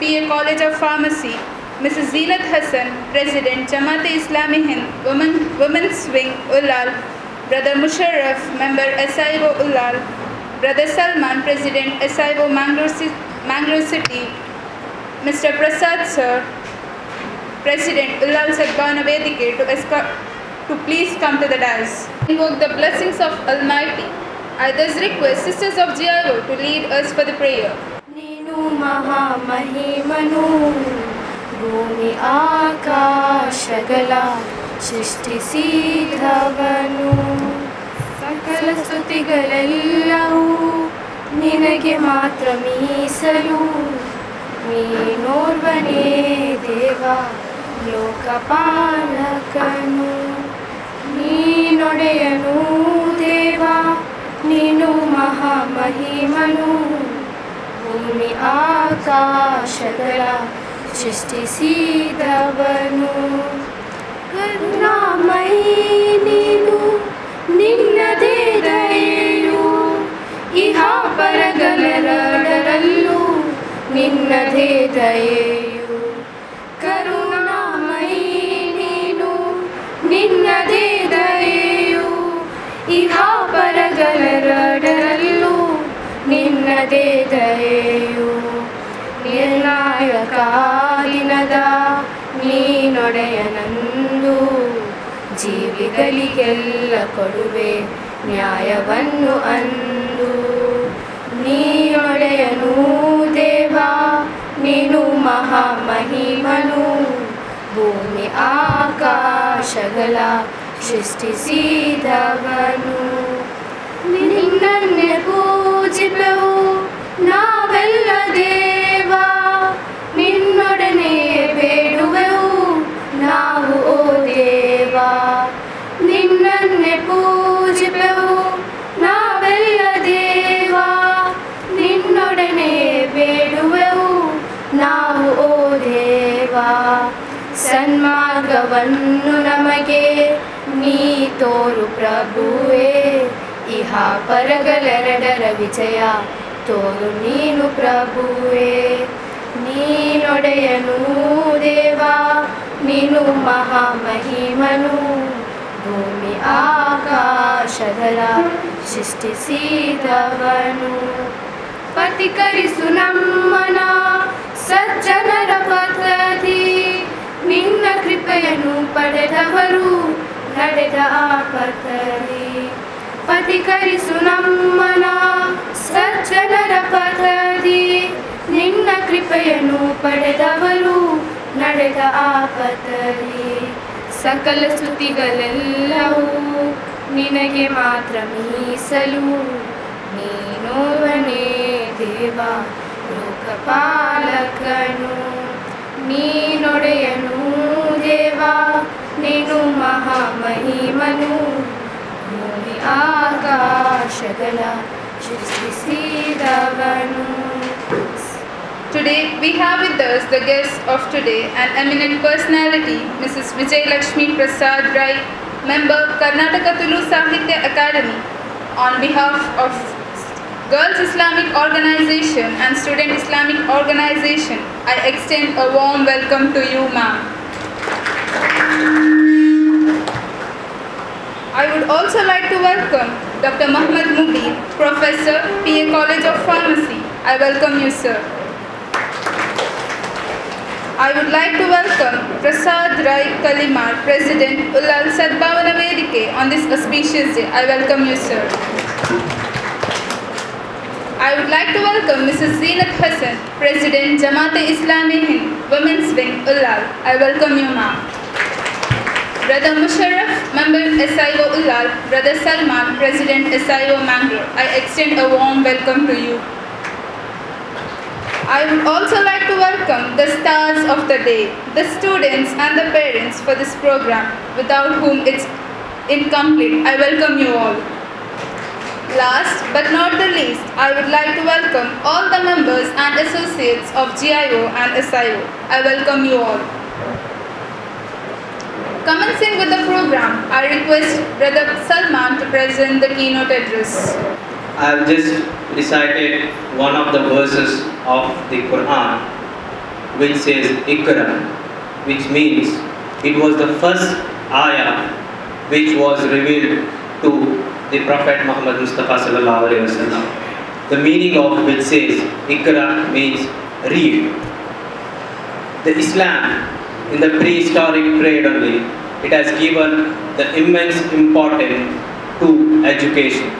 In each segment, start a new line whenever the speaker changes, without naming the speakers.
PA College of Pharmacy, Mrs. Zeenat Hassan, President, Jamaat-e-Islami Hind, Women's Wing, Ullal, Brother Musharraf, Member S.I.O Ullal, Brother Salman, President, S.I.O Mangalore City, Mr. Prasad Sir, President, Ullal Sadbhavana Vedike, to please come to the dais. Invoke the blessings of Almighty. I thus request Sisters of G.I.O to lead us for the prayer.
Ninu Maha Mahimanu Bhumi Akashagala Shrishti Sidhavanu Sakala Stutigalellahu Ninage Matra Meesalu Neenorvane Deva Lokapalakanu Neenodeyanu Deva Ninu Maha Mahimanu Bhumi Akashagala Shrishti Sidhavanu Karunamayi Ninu Ninnade dayeyu Iha paragalarallu Ninnade dayeyu Karunamayi Ninu Ninnade dayeyu Iha paragalarallu Ninnade dayeyu ನಿರ್ಣಾಯಕ ದಿನದ ನೀನೊಡೆಯನಂದು ಜೀವಿಗಳಿಗೆಲ್ಲ ಕೊಡುವೆ ನ್ಯಾಯವನ್ನು ಅಂದು ನೀನೊಡೆಯನು ದೇವ ನೀನು ಮಹಾಮಹಿಮನು ಭೂಮಿ ಆಕಾಶಗಳ ಸೃಷ್ಟಿಸಿದವನು ನಿನ್ನನ್ನೇ ಪೂಜಿಪೆವು ನಾವೆಲ್ಲ ದೇವ ನಿನ್ನೊಡನೆ ಬೇಡುವೆವು ನಾವು ಓ ದೇವ ನಿನ್ನನ್ನೇ ಪೂಜಿಪೆವು ನಾವೆಲ್ಲ ದೇವ ನಿನ್ನೊಡನೆ ಬೇಡುವೆವು ನಾವು ಓ ದೇವ ಸನ್ಮಾರ್ಗವನ್ನು ನಮಗೆ ನೀ ತೋರು ಪ್ರಭುವೇ ಇಹ ಪರಗಳೆರಡರ ವಿಜಯ ತೋರು ನೀನು ಪ್ರಭುವೇ ನೀನೊಡೆಯನು ದೇವ ನೀನು ಮಹಾಮಹಿಮನು ಭೂಮಿ ಆಕಾಶಗಳ ಸೃಷ್ಟಿಸಿದವನು ಪಥಿಕರಿಸು ನಮ್ಮನ ಸಜ್ಜನರ ಪಥದಿ ನಿನ್ನ ಕೃಪೆಯನ್ನು ಪಡೆದವರು ನಡೆದ ಆ ಪಥದಿ ಪಥಿಕರಿಸು ನಮ್ಮನ ಸಜ್ಜನರ ಪಥದಿ ನಿನ್ನ ಕೃಪೆಯನ್ನು ಪಡೆದವರು ನಡೆದ ಆ ಪಥದಿ ಸಕಲ ಸ್ತುತಿಗಳೆಲ್ಲವೂ ನಿನಗೆ ಮಾತ್ರ ಮೀಸಲು ನೀನೋವನೇ ದೇವ ಲೋಕಪಾಲಕನು ನೀನೊಡೆಯನು ದೇವ ನೀನು ಮಹಾಮಹಿಮನು ಭೂಮಿ ಆಕಾಶಗಳ ಸೃಷ್ಟಿಸಿದವನು.
Today we have with us the guest of today, an eminent personality, Mrs. Vijay Lakshmi Prasad Rai, member Karnataka Tulu Sahitya Academy. On behalf of Girls Islamic Organization and Student Islamic Organization, I extend a warm welcome to you, ma'am. I would also like to welcome Dr. Muhammad Mubin, Professor, PA College of Pharmacy. I welcome you, sir. I would like to welcome Prasad Rai Kalimar, President, Ullal Sadbhavana Vedike, on this auspicious day. I welcome you, sir. I would like to welcome Mrs. Zeenat Hassan, President, Jamaat-e-Islami Hind, Women's Wing, Ullal. I welcome you, ma'am. Brother Musharraf, Member S.I.O Ullal, Brother Salman, President S.I.O Mangalore. I extend a warm welcome to you. I would also like to welcome the stars of the day, the students and the parents for this program, without whom it's incomplete. I welcome you all. Last but not the least, I would like to welcome all the members and associates of G.I.O and S.I.O. I welcome you all. Commencing with the program, I request Brother Salman to present the keynote address.
I have just recited one of the verses of the Quran which says Ikra, which means it was the first ayah which was revealed to the Prophet Muhammad Mustafa sallallahu alaihi wasallam. The meaning of which says Ikra means read. The Islam in the prehistoric period only, it has given the immense importance to education.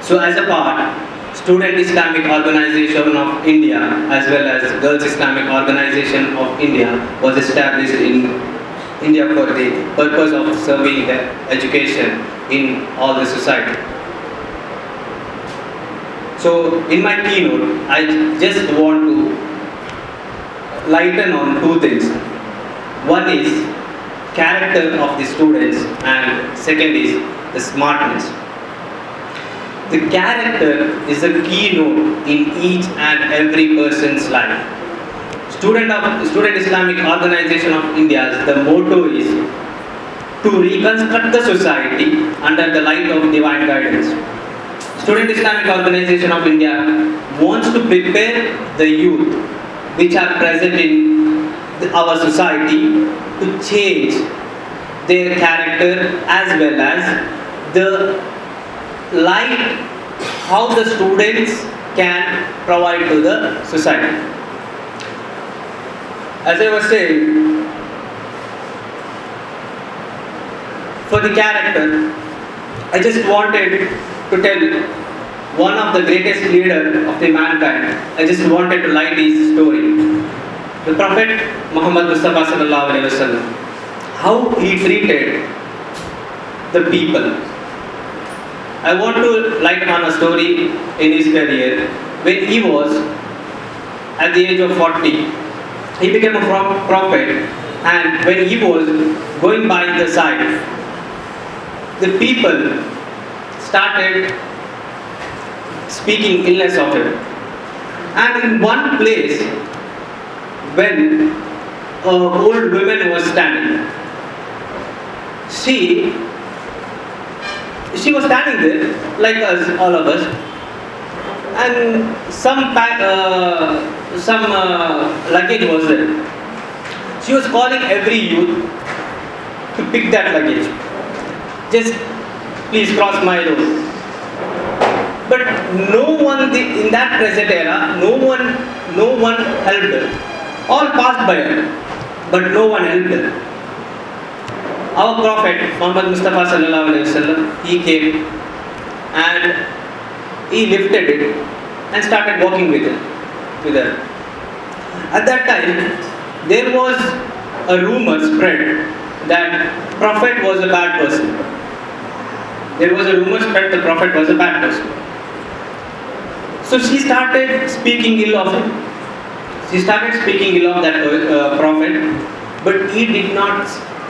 So as a part, Student Islamic Organization of India as well as Girls Islamic Organization of India was established in India for the purpose of serving the education in all the society. So in my keynote, I just want to lighten on two things. One is character of the students and second is the smartness. The character is a keynote in each and every person's life. Student Islamic Organization of India, the motto is to reconstruct the society under the light of divine guidance. Student Islamic Organization of India wants to prepare the youth which are present in our society to change their character as well as the light how the students can provide to the society. As I was saying, for the character, I just wanted to tell one of the greatest leader of the mankind. I just wanted to light his story. The Prophet Muhammad Mustafa sallallahu alaihi wasallam, how he treated the people. I want to light on a story in his career. When he was at the age of 40, he became a prophet, and when he was going by the side, the people started speaking illness of him. And in one place, when an old woman was standing, she was standing there like us, all of us, and some luggage was there. She was calling every youth to pick that luggage. Just please cross my road. But no one in that present era, no one helped her. All passed by her, but no one helped her. Our Prophet Muhammad Mustafa sallallahu alaihi wasallam, he came and he lifted it and started walking with her. At that time, there was a rumor spread that Prophet was a bad person. There was a rumor spread the Prophet was a bad person. So she started speaking ill of him. She started speaking ill of that Prophet, but he did not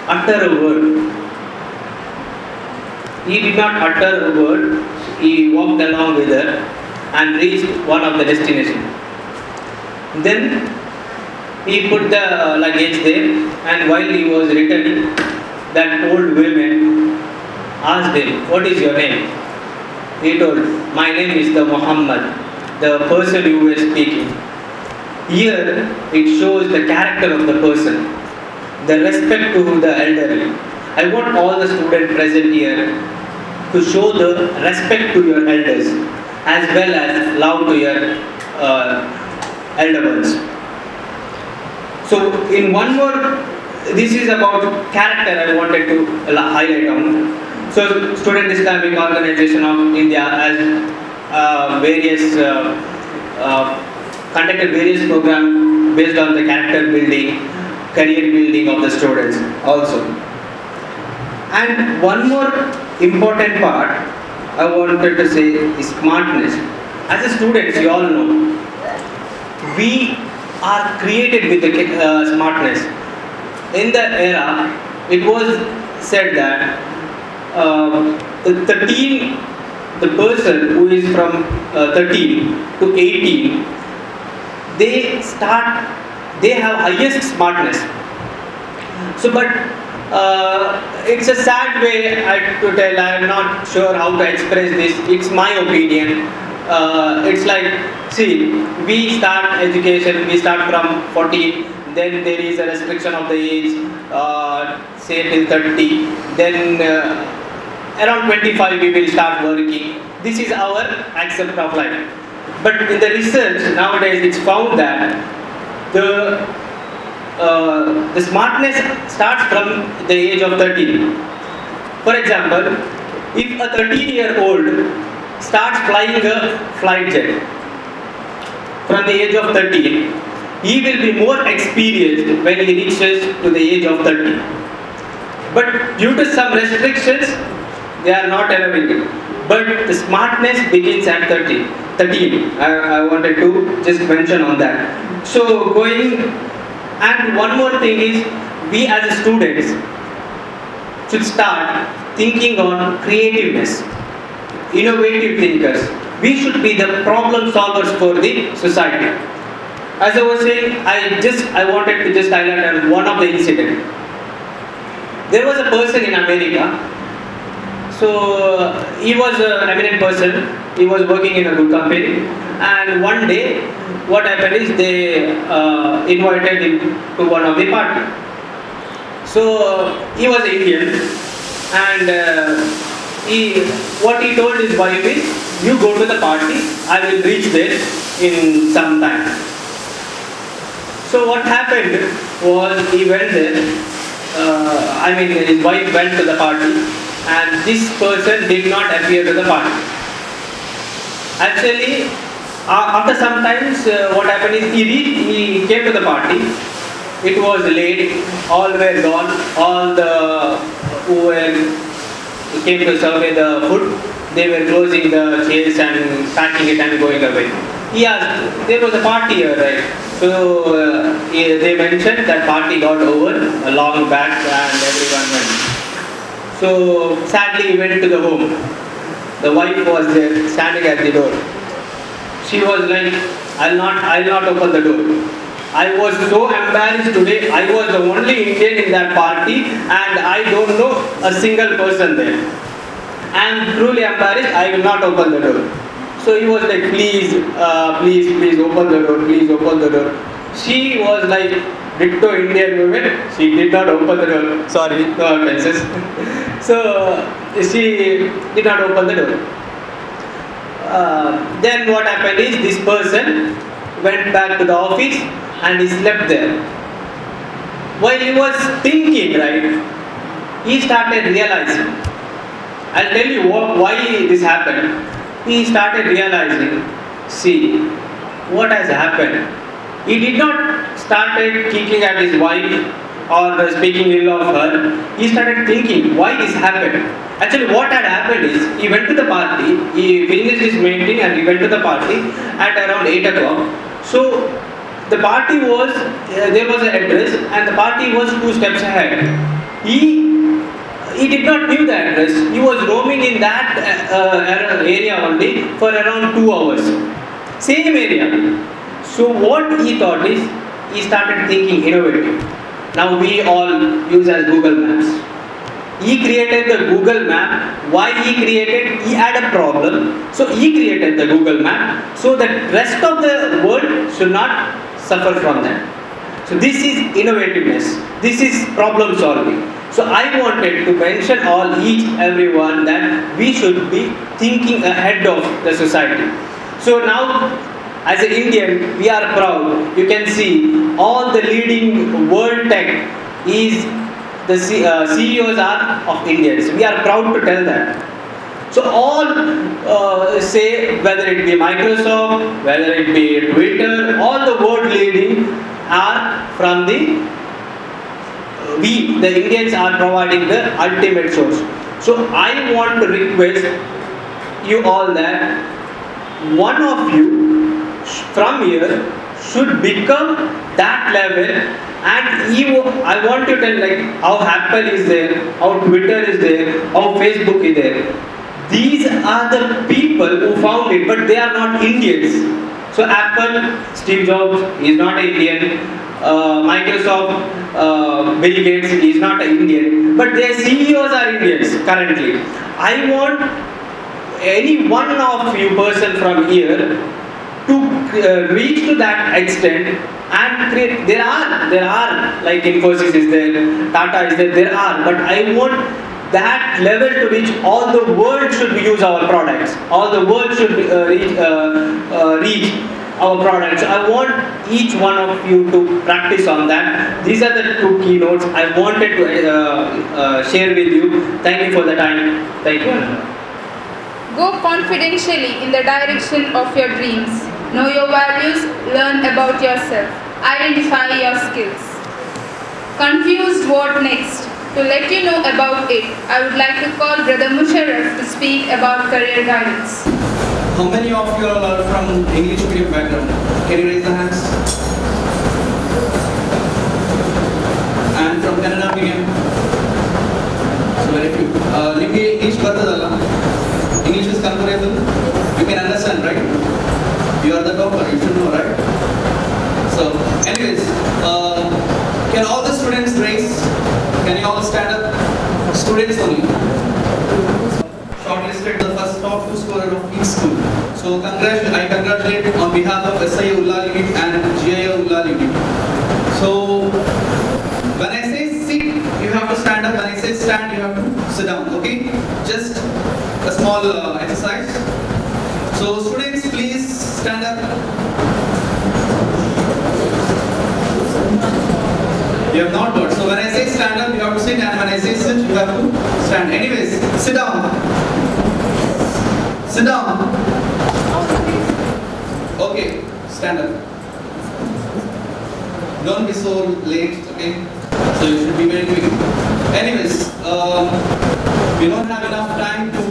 utter a word. He did not utter a word. He walked along with her and reached one of the destinations. Then he put the luggage there, and while he was returning, that old woman asked him, "What is your name?" He told, "My name is the Muhammad, the person you were speaking." Here it shows the character of the person, the respect to the elderly. I want all the students present here to show the respect to your elders as well as love to your elder ones. So in one more, this is about character I wanted to highlight on. So Student Islamic Organization of India has conducted various programs based on the character building, career building of the students also. And one more important part I wanted to say is smartness. As a students, you all know, we are created with the smartness. In the era, it was said that the person who is from 13 to 18, they have highest smartness. So, but it's a sad way to tell. I am not sure how to express this. It's my opinion. it's like, see, we start education, we start from 14, then there is a restriction of the age, say till 30, then around 25 we will start working. This is our accept of life. But in the research nowadays it's found that the smartness starts from the age of 13. For example, if a 13-year-old starts flying a flight jet from the age of 13, he will be more experienced when he reaches to the age of 30. But due to some restrictions, they are not allowing it. But the smartness begins at 13. I wanted to just mention on that. So and one more thing is, we as students should start thinking on creativeness, innovative thinkers. We should be the problem solvers for the society. As I was saying, I wanted to just highlight one of the incident. There was a person in America. So he was an eminent person. He was working in a good company. And one day, what happened is they invited him to one of the party. So he was Indian, and what he told his wife is, "You go to the party. I will reach there in some time." So what happened was, he went there. His wife went to the party, and this person did not appear to the party. Actually, after some times, what happened is, he came to the party. It was late, all were gone, all the who came to survey the food, they were closing the chairs and packing it and going away. He asked, there was a party here, right? So they mentioned that party got over a long back and everyone went. So sadly he went to the home. The wife was there standing at the door. She was like, I'll not open the door. I was so embarrassed today. I was the only Indian in that party and I don't know a single person there. I am truly embarrassed. I will not open the door. So he was like, please open the door, please open the door. She was like, ditto Indian woman. She did not open the door. Sorry, no offenses. So she did not open the door. Then what happened is, this person went back to the office and he slept there. While he was thinking, right, he started realizing. I'll tell you why this happened. He started realizing, see, what has happened. He did not started kicking at his wife or speaking ill of her. He started thinking, why this happened. Actually, what had happened is, he went to the party, he finished his meeting and he went to the party at around 8 o'clock. So, the party was, there was an address and the party was 2 steps ahead. He did not knew the address. He was roaming in that area only for around 2 hours. Same area. So what he thought is, he started thinking innovative. Now we all use as Google Maps. He created the Google Map. Why he created? He had a problem. So he created the Google Map so that rest of the world should not suffer from that. So this is innovativeness. This is problem solving. So I wanted to mention everyone that we should be thinking ahead of the society. So now, as an Indian, we are proud. You can see all the leading world tech is the CEOs are of Indians. We are proud to tell that. So all say, whether it be Microsoft, whether it be Twitter, all the world leading are from the Indians are providing the ultimate source. So I want to request you all that one of you from here should become that level, and I want to tell like how Apple is there, how Twitter is there, how Facebook is there. These are the people who found it, but they are not Indians. So Apple, Steve Jobs is not Indian. Microsoft, Bill Gates is not an Indian, but their CEOs are Indians currently. I want any one of you person from here to reach to that extent and create. There are like Infosys is there, Tata is there, but I want that level to which all the world should use our products, all the world should reach our products. I want each one of you to practice on that. These are the two keynotes I wanted to share with you. Thank you for the time. Thank you.
Go confidentially in the direction of your dreams. Know your values, learn about yourself, identify your skills. Confused what next? To let you know about it, I would like to call Brother Musharraf to speak about career guidance.
How many of you all are from English medium background? Can you raise the hands? And from Kannada medium? So very few. Nimge English bartadalla? English is comfortable? You can understand, right? You are the topper, you should know, right? So, anyways, can all the students raise? Can you all stand up? Students only. Shortlisted the first top 2 scorer of each school. So, I congratulate on behalf of S.I.O unit and G.I.O unit. So, when I say sit, you have to stand up. When I say stand, you have to sit down. Okay? Just a small exercise. So, students, please stand up. You have not got. So when I say stand up, you have to sit, and when I say sit, you have to stand. Anyways, sit down. Sit down. Okay, stand up. Don't be so late, okay? So you should be very quick. Anyways, we don't have enough time to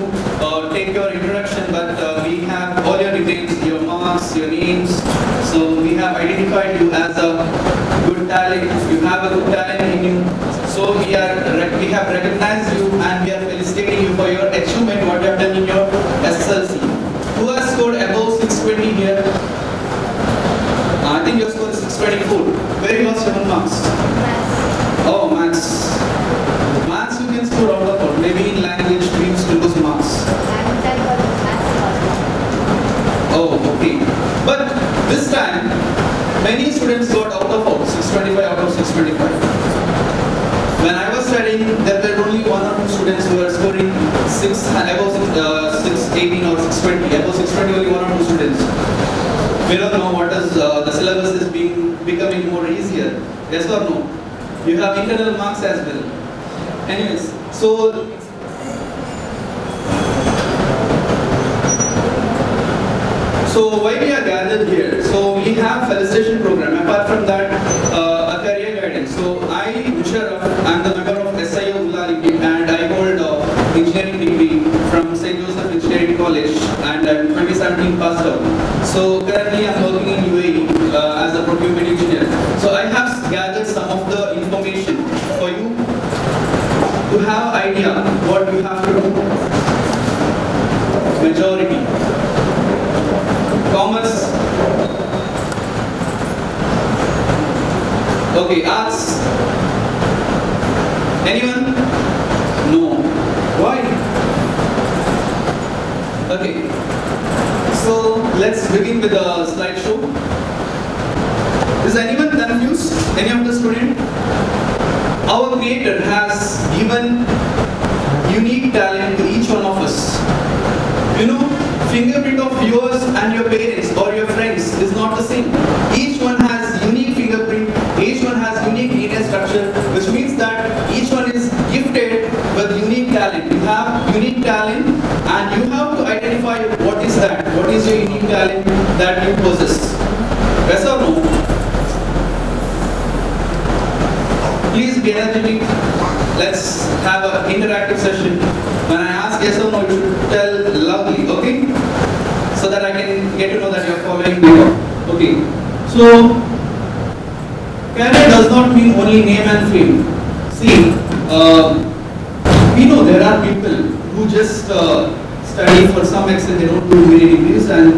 take your introduction, but we have all your details, your marks, your names. So we have identified you as a good talent. You have a good talent in you. So we have recognized you and we are felicitating you for your achievement, what you have done in your SSLC. Who has scored above 620 here? I think your score is 624. Where you got 7 marks? Oh, maths. Maths you can score out of what? Maybe in language we used to lose marks. Oh, okay. But this time, many students got out of 625 out of 625. When I was studying, there were only 1 or 2 students who were scoring above 618 or 620. Above 620, only 1 or 2 students. We don't know what is the syllabus is becoming more easier. Yes or no? You have internal marks as well. Anyways, so why we are gathered here? So we have felicitation program. Apart from that, a career guidance. So I, Musharraf, I'm the member of S.I.O and I hold engineering degree from St. Joseph Engineering College, and I'm 2017 passed out. So currently I'm working in UAE as a procurement engineer. So I have gathered some of the information for you to have idea what you have to do. Majority. Commerce. Okay, arts. Anyone? No. Why? Okay. So let's begin with the slideshow. Is anyone confused? Any of the student? Our Creator has given unique talent to each one of us. You know, fingerprint of yours and your parents or your friends is not the same. Each one has unique fingerprint, each one has unique DNA structure, which means that each one is gifted with unique talent. You have unique talent and you have to identify what is that, what is your unique talent that you possess. Yes or no? Please be energetic. Let's have an interactive session. When I ask yes or no, you should tell loudly, okay? So that I can get to know that you are following me. Okay. So, career does not mean only name and fame. See, we know there are people who just study for some extent, they don't do many degrees and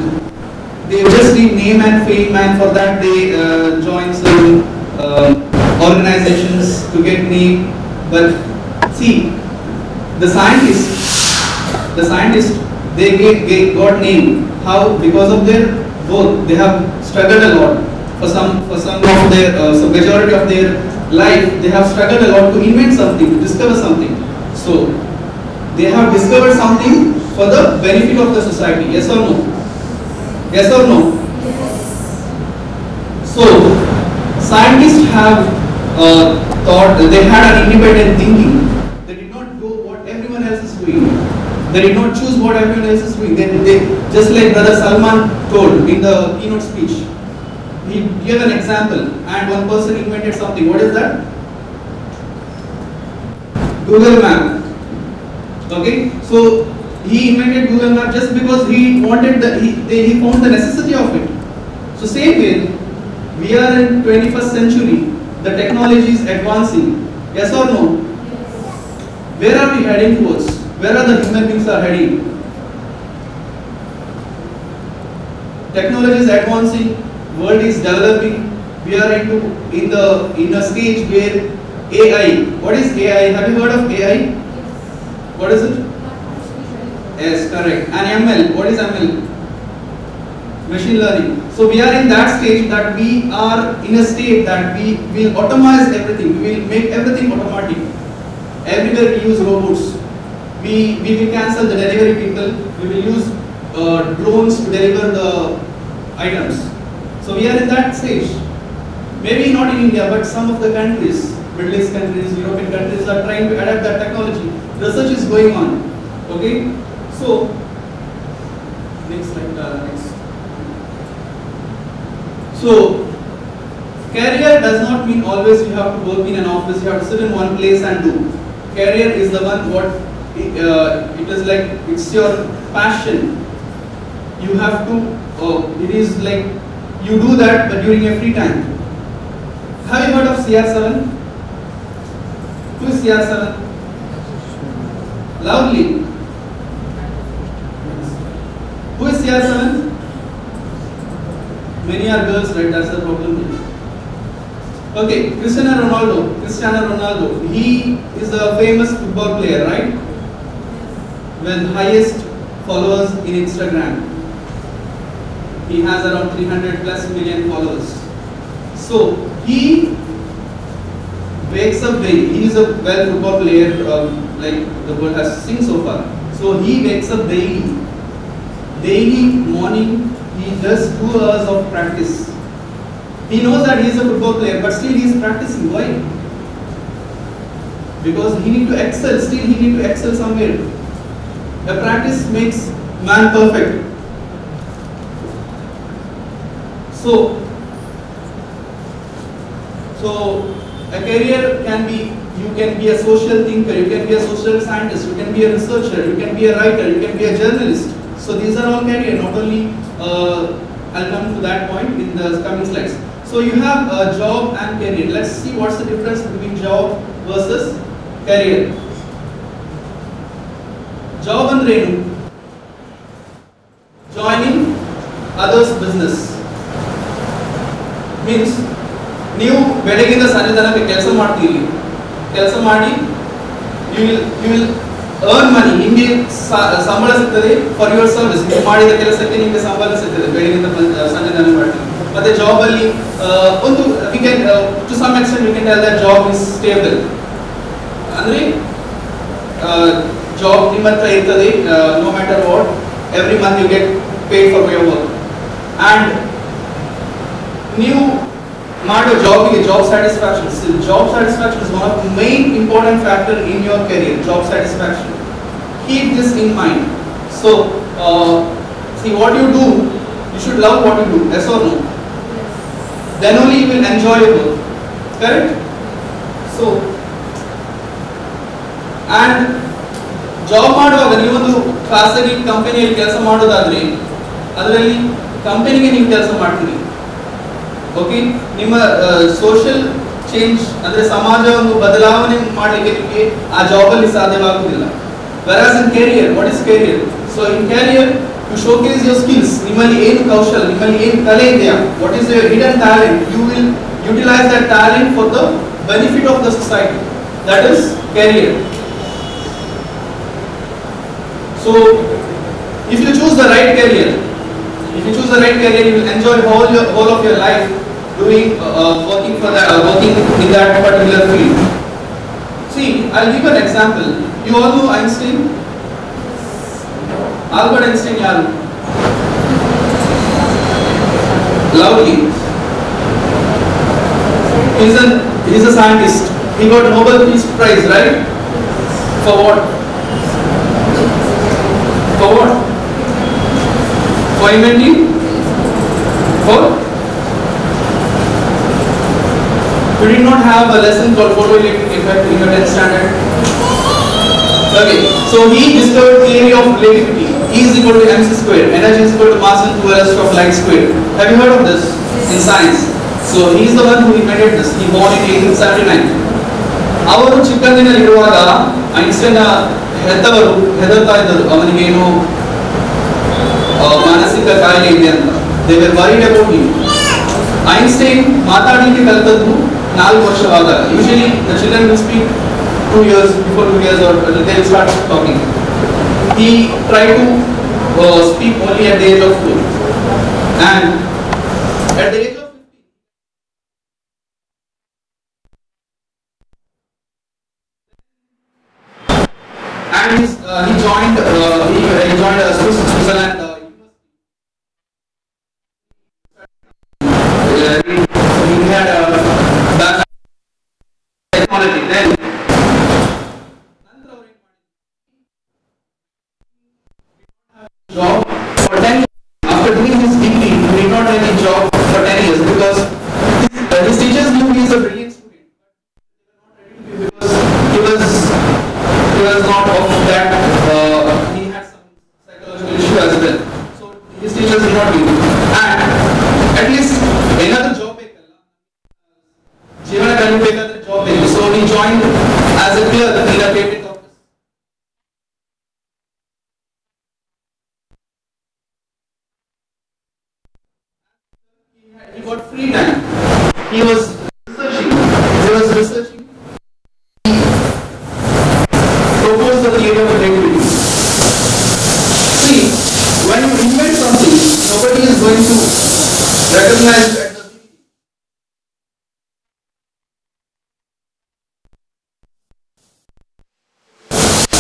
they just need name and fame, and for that they join some organizations to get name. But see, the scientist got name. How? Because of their work. They have struggled a lot. For some of their, some majority of their life, they have struggled a lot to invent something, to discover something. So they have discovered something for the benefit of the society. Yes or no? Yes or no? So scientists have thought, they had an independent thinking. They did not go what everyone else is doing. They did not choose what everyone else is doing. They just like Brother Salman told in the keynote speech. He gave an example and one person invented something. What is that? Google Map. Okay, so he invented Google Map just because he wanted he found the necessity of it. So same way, we are in 21st century. The technology is advancing. Yes or no? Where are we heading towards? Where are the human beings are heading? Technology is advancing. World is developing. We are in a stage where AI. What is AI? Have you heard of AI? What is it? Yes, correct. And ML. What is ML? Machine learning. So we are in that stage that we are in a state that we will automate everything. We will make everything automatic. Everywhere we use robots. We will cancel the delivery people. We will use drones to deliver the items. So we are in that stage. Maybe not in India, but some of the countries, Middle East countries, European countries are trying to adapt that technology. Research is going on. Okay. So next slide. Next. So career does not mean always you have to work in an office. You have to sit in one place and do. Career is the one what it is like. It's your passion. You have to. It is like you do that, but during your free time. Have you heard of CR7? Who is CR7? Loudly. Who is CR7? Many are girls, right? That's the problem. Okay, Cristiano Ronaldo. He is a famous football player, right? With highest followers in Instagram. He has around 300 plus million followers. So he wakes up daily. He is a well football player, like the world has seen so far. So he wakes up daily. Daily morning, he does 2 hours of practice. He knows that he is a football player, but still he is practicing. Why? Because he need to excel. Still he need to excel somewhere. The practice makes man perfect. So a career can be, you can be a social thinker, you can be a social scientist, you can be a researcher, you can be a writer, you can be a journalist. So these are all career, not only, I'll come to that point in the coming slides. So you have a job and career. Let's see what's the difference between job versus career. Job and Renu, joining others' business. Means ನೀವು ಬೆಳಗಿಂದ ಸಂಜೆ ತನಕ ಕೆಲಸ ಮಾಡ್ತೀರಿ. ಕೆಲಸ ಮಾಡಿ you will earn money. ನಿಮಗೆ ಸಂಬಳ ಸಿಗ್ತದೆ for your service. ನೀವು ಮಾಡಿದ ಕೆಲಸಕ್ಕೆ ನಿಮಗೆ ಸಂಬಳ ಸಿಗ್ತದೆ ಬೆಳಗಿಂದ ಸಂಜೆ ತನಕ ಮಾಡ್ತೀರಿ. ಮತ್ತೆ ಜಾಬ್ ಅಲ್ಲಿ ಒಂದು we can to some extent we can tell that job is stable. ಅಂದ್ರೆ ಜಾಬ್ ನಿಮ್ಮ ಹತ್ರ ಇರ್ತದೆ, no matter what, every month you get paid for your work. And ನೀವು ಮಾಡೋ ಜಾಬ್ಗೆ job satisfaction. Job satisfaction is one of the main important factor in your career. Job satisfaction. Keep this in mind. So see what you do, you should love what you do. Yes or no? Then only you will enjoy your work. Correct? So and job ಮಾಡುವಾಗ ನೀವೊಂದು ಖಾಸಗಿ ಕಂಪನಿಯಲ್ಲಿ ಕೆಲಸ ಮಾಡೋದಾದ್ರೆ ಅದರಲ್ಲಿ ಕಂಪನಿಗೆ ನೀವು ಕೆಲಸ ಮಾಡ್ತೀರಿ. ಓಕೆ, ನಿಮ್ಮ ಸೋಷಿಯಲ್ ಚೇಂಜ್ ಅಂದ್ರೆ ಸಮಾಜವನ್ನು ಬದಲಾವಣೆ ಮಾಡಲಿಕ್ಕೆ ನಿಮಗೆ ಆ ಜಾಬ್ ಅಲ್ಲಿ ಸಾಧ್ಯವಾಗುವುದಿಲ್ಲ. whereas in career, what is career? So in career you showcase your skills. ನಿಮ್ಮಲ್ಲಿ ಏನು ಕೌಶಲ, ನಿಮ್ಮಲ್ಲಿ ಏನು ಕಲೆ ಇದೆಯಾ, what is your hidden talent, you will utilize that talent for the benefit of the society. That is career. So If you choose the right career, you will enjoy whole of your life doing working in that particular field. See, I'll give an example. You all know Einstein? Albert Einstein, yaru? Loudly. He's a scientist. He got Nobel Peace Prize, right? For what? For what? For inventing? For? You did not have a lesson called photoelectric effect in your 10th standard? Okay, so he discovered theory of relativity. E is equal to mc square. Energy is equal to mass into rest of light square. Have you heard of this in science? So he is the one who invented this. He born in 1879. ಅವರು ಚಿಕ್ಕಂದಿನಲ್ಲಿರುವಾಗ Einstein ಹೆತ್ತವರು ಹೆದರ್ತಾ ಇದ್ದರು ಅವನಿಗೆ ಏನು ಮಾನಸಿಕ ಕಾಯಿಲೆ ಇದೆ ಅಂತ. They were worried about him. Einstein ಮಾತಾಡಲಿಕ್ಕೆ ಕಲಿತದ್ದು 4 ವರ್ಷವಾಗ. Usually the children will speak 2 years, before 2 years or they will start talking. He tried to speak only at the age of 4. And at the age of 15, and he joined Switzerland university. He had a bachelor in psychology. Then job for 10 years. After doing his degree, he did not get a job for 10 years because his teachers knew he is a brilliant student. Because he was not of that, he had some psychological issue as well. So his teachers did not give him. And at least another job so he joined as a clerk in a patent office. He got free time. He was researching. He proposed the theory of relativity. See, when you invent something, nobody is going to recognize that.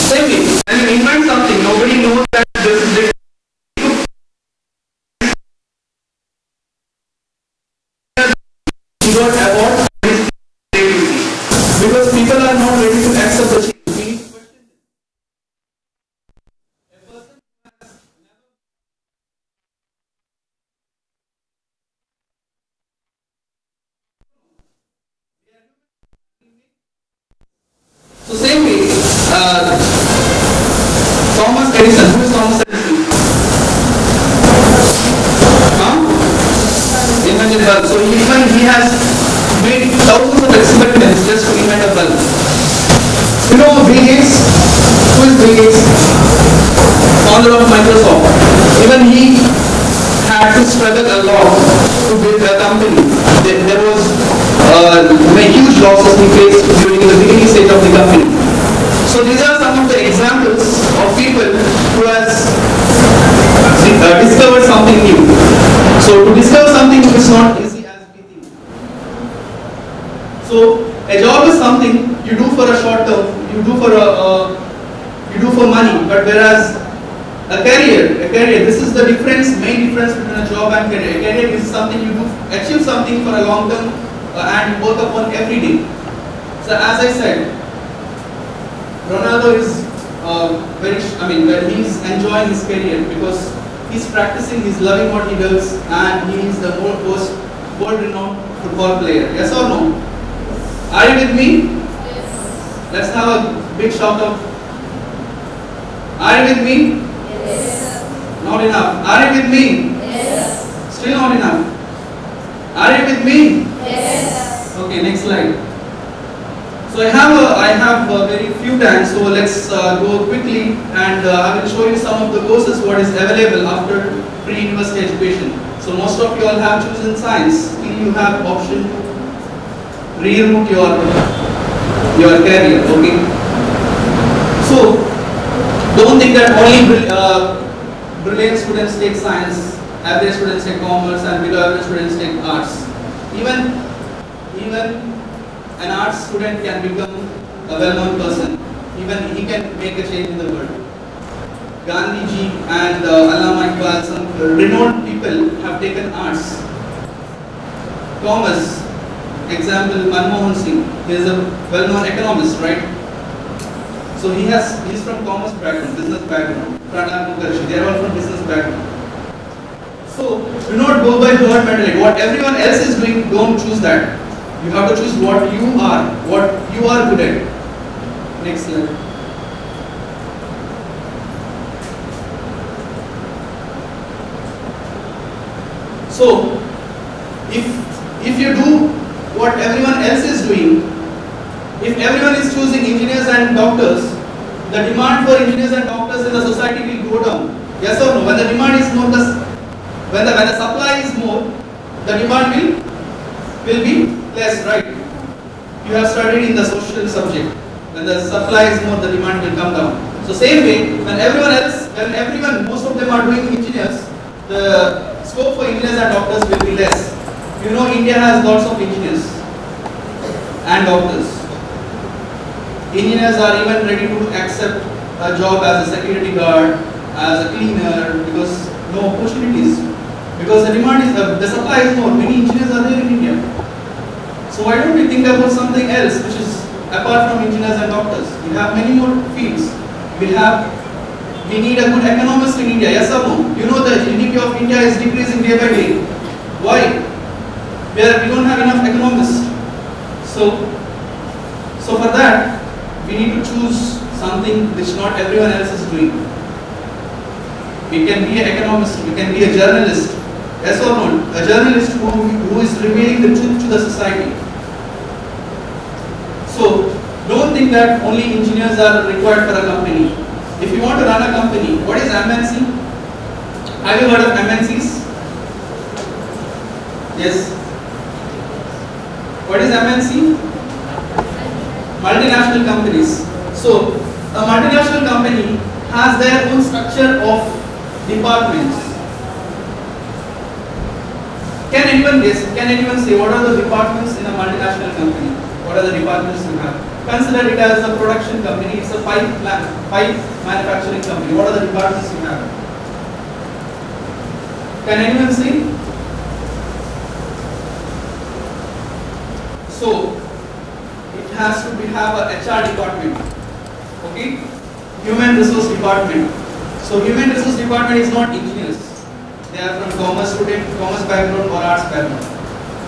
Same way, when you invent something, nobody knows that this is it. He got award for his creativity because people are not ready to accept the change. We need to question it. A person who has never. So same way, Thomas Edison. Who is Thomas Edison? Invented bulb. So he has made thousands of experiments just to invent a bulb. You know Bill Gates? Who is Bill Gates? Founder of Microsoft. Even he had to struggle a lot to build a company. There was huge losses he faced during the beginning stage of the company. So these are some of the examples of people who has discovered something new. So to discover something is not easy as we think. So a job is something you do for a short term, you do for money. But whereas a career, this is the main difference between a job and career. A career is something you do achieve something for a long term and work upon every day. So as I said, Ronaldo is when he's enjoying his career because he's practicing, he's loving what he does, and he is the most world-renowned football player. Yes or no? Are you with me?
Yes.
Let's have a big shout out. Are you with me?
Yes.
Not enough. Are you with me?
Yes.
Still not enough. Are you with me?
Yes.
Okay, next slide. So I have a very few times, so let's go quickly and I will show you some of the courses what is available after pre-university education. So most of you all have chosen science, still you have option to reroute your career, okay? So don't think that only brilliant students take science, average students take commerce, and below average students take arts. Even an arts student can become a well-known person. Even he can make a change in the world. Gandhiji and Allama Iqbal, some renowned people have taken arts. Commerce, example Manmohan Singh, he is a well-known economist, right? So he is from commerce background, business background. Pranab Mukherjee, they are all from business background. So do not go by herd mentality. What everyone else is doing, don't choose that. You have to choose what you are good at. Next slide. So if you do what everyone else is doing, if everyone is choosing engineers and doctors, the demand for engineers and doctors in the society will go down. Yes or no? When the demand is more, when the supply is more, the demand will be less, right? You have studied in the social subject. When the supply is more, the demand will come down. So same way, when most of them are doing engineers, the scope for engineers and doctors will be less. You know, India has lots of engineers and doctors. Engineers are even ready to accept a job as a security guard, as a cleaner, because no opportunities. Because the demand is, the supply is more. Many engineers are there in India. So why don't we think about something else which is apart from engineers and doctors? We have many more fields. We need a good economist in India. Yes or no? You know the GDP of India is decreasing day by day. Why? We don't have enough economists. So for that, we need to choose something which not everyone else is doing. We can be an economist, we can be a journalist. Yes or no? A journalist who is revealing the truth to the society. So don't think that only engineers are required for a company. If you want to run a company, what is MNC? Have you heard of MNCs? Yes. What is MNC? Multinational companies. So a multinational company has their own structure of departments. Can anyone guess? Can anyone say what are the departments in a multinational company? What are the departments you have? Consider it as a production company. It's a pipe manufacturing company. What are the departments you have? Can anyone see? So it has to have a HR department. Okay? Human resource department. So human resource department is not engineers. They are from commerce background or arts background.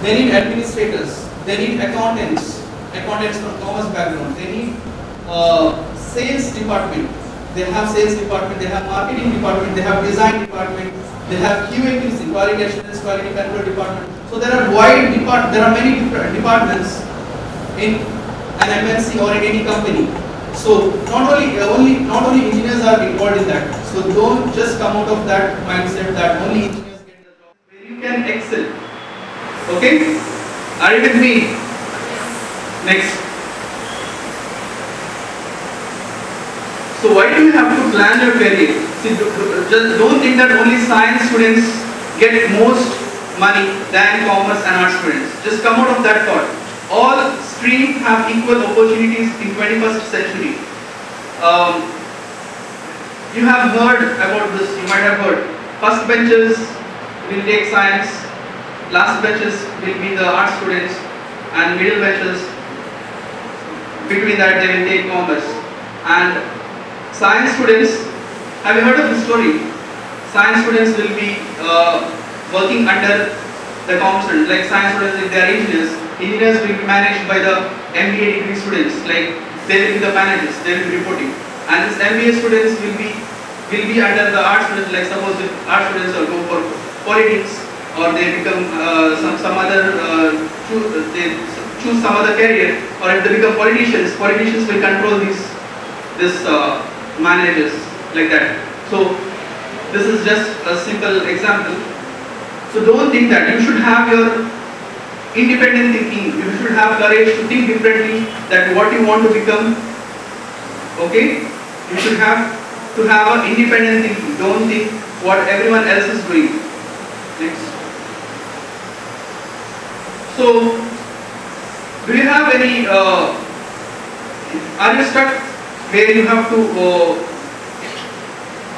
They need administrators. They need accountants from commerce background. They need sales department. They have sales department. They have marketing department. They have design department. They have QA/QC, quality assurance, quality control department. So there are many different departments in an MNC or in any company. So not only engineers are involved in that. So don't just come out of that mindset that only engineers get the job. Where you can excel. Okay? Are you with me? Next. So why do you have to plan your career? See, just don't think that only science students get most money than commerce and arts students. Just come out of that thought. All streams have equal opportunities in 21st century. You have heard about this, you might have heard. First benches will take science, last benches will be the art students, and middle benches, between that they will take commerce. And science students, have you heard of this story? Science students will be working under the commerce students, like science students if they are engineers. Engineers will be managed by the MBA degree students, like they will be the managers, they will be reporting. And this MBA students will be under the art students, like suppose if art students go for politics or they become they choose some other career, or if they become politicians will control this managers like that. So this is just a simple example. So don't think that. You should have your independent thinking. You should have courage to think differently that what you want to become. Okay? You should have to have an independent thinking. Don't think what everyone else is doing. Next. So, do you have any, are you stuck where you have to,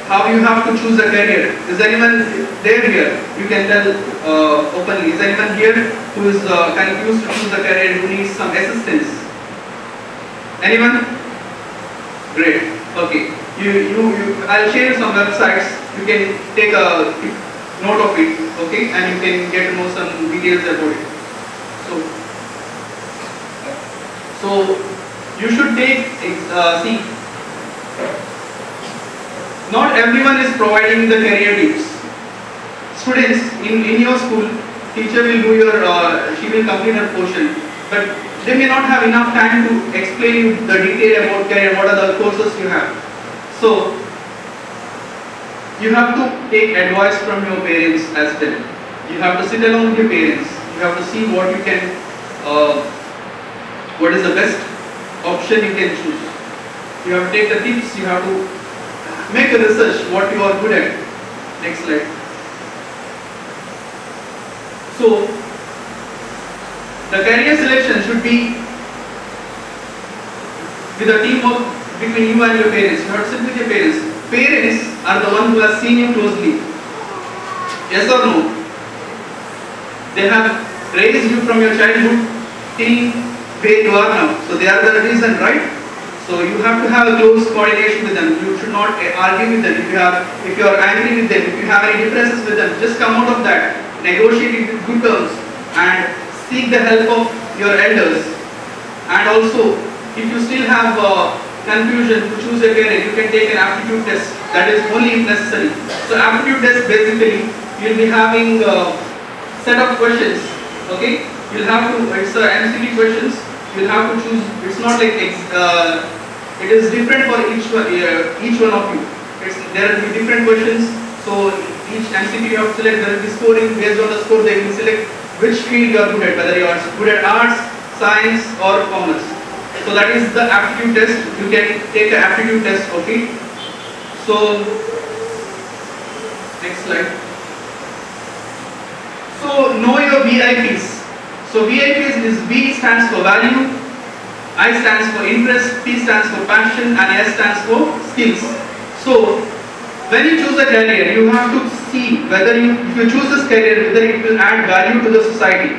how you have to choose a career? Is anyone there here? You can tell openly. Is anyone here who is confused to choose a career, who needs some assistance? Anyone? Great. Okay. I'll share you some websites. You can take a note of it. Okay, and you can get to know some details about it. So you should take see. Not everyone is providing the career tips. Students, in your school, teacher will do your, she will complete her portion, but they may not have enough time to explain you the detail about career, what are the courses you have. So, you have to take advice from your parents as well. You have to sit along with your parents. You have to see what you can, what is the best option you can choose. You have to take the tips, you have to make a research what you are good at. Next slide. So, the career selection should be with a teamwork between you and your parents. You have to sit with your parents. Parents are the ones who have seen you closely. Yes or no? They have raised you from your childhood till where you are now. So they are the reason, right? So you have to have a close coordination with them. You should not argue with them. If you are angry with them, if you have any differences with them, just come out of that. Negotiate in good terms and seek the help of your elders. And also, if you still have confusion to choose a career, you can take an aptitude test. That is only if necessary. So aptitude test, basically, you will be having a set of questions. Okay, you'll have to. It's MCQ questions. You'll have to choose. It's not like it is different for each one of you. There will be different questions. So each MCQ you have to select. There will be scoring. Based on the score, they will select which field you are good at. Whether you are good at arts, science, or commerce. So that is the aptitude test. You can take an aptitude test. Okay. So next slide. So know your VIPs. So VIPs is V stands for value, I stands for interest, P stands for passion, and S stands for skills. So when you choose a career, you have to see whether if you choose this career, whether it will add value to the society.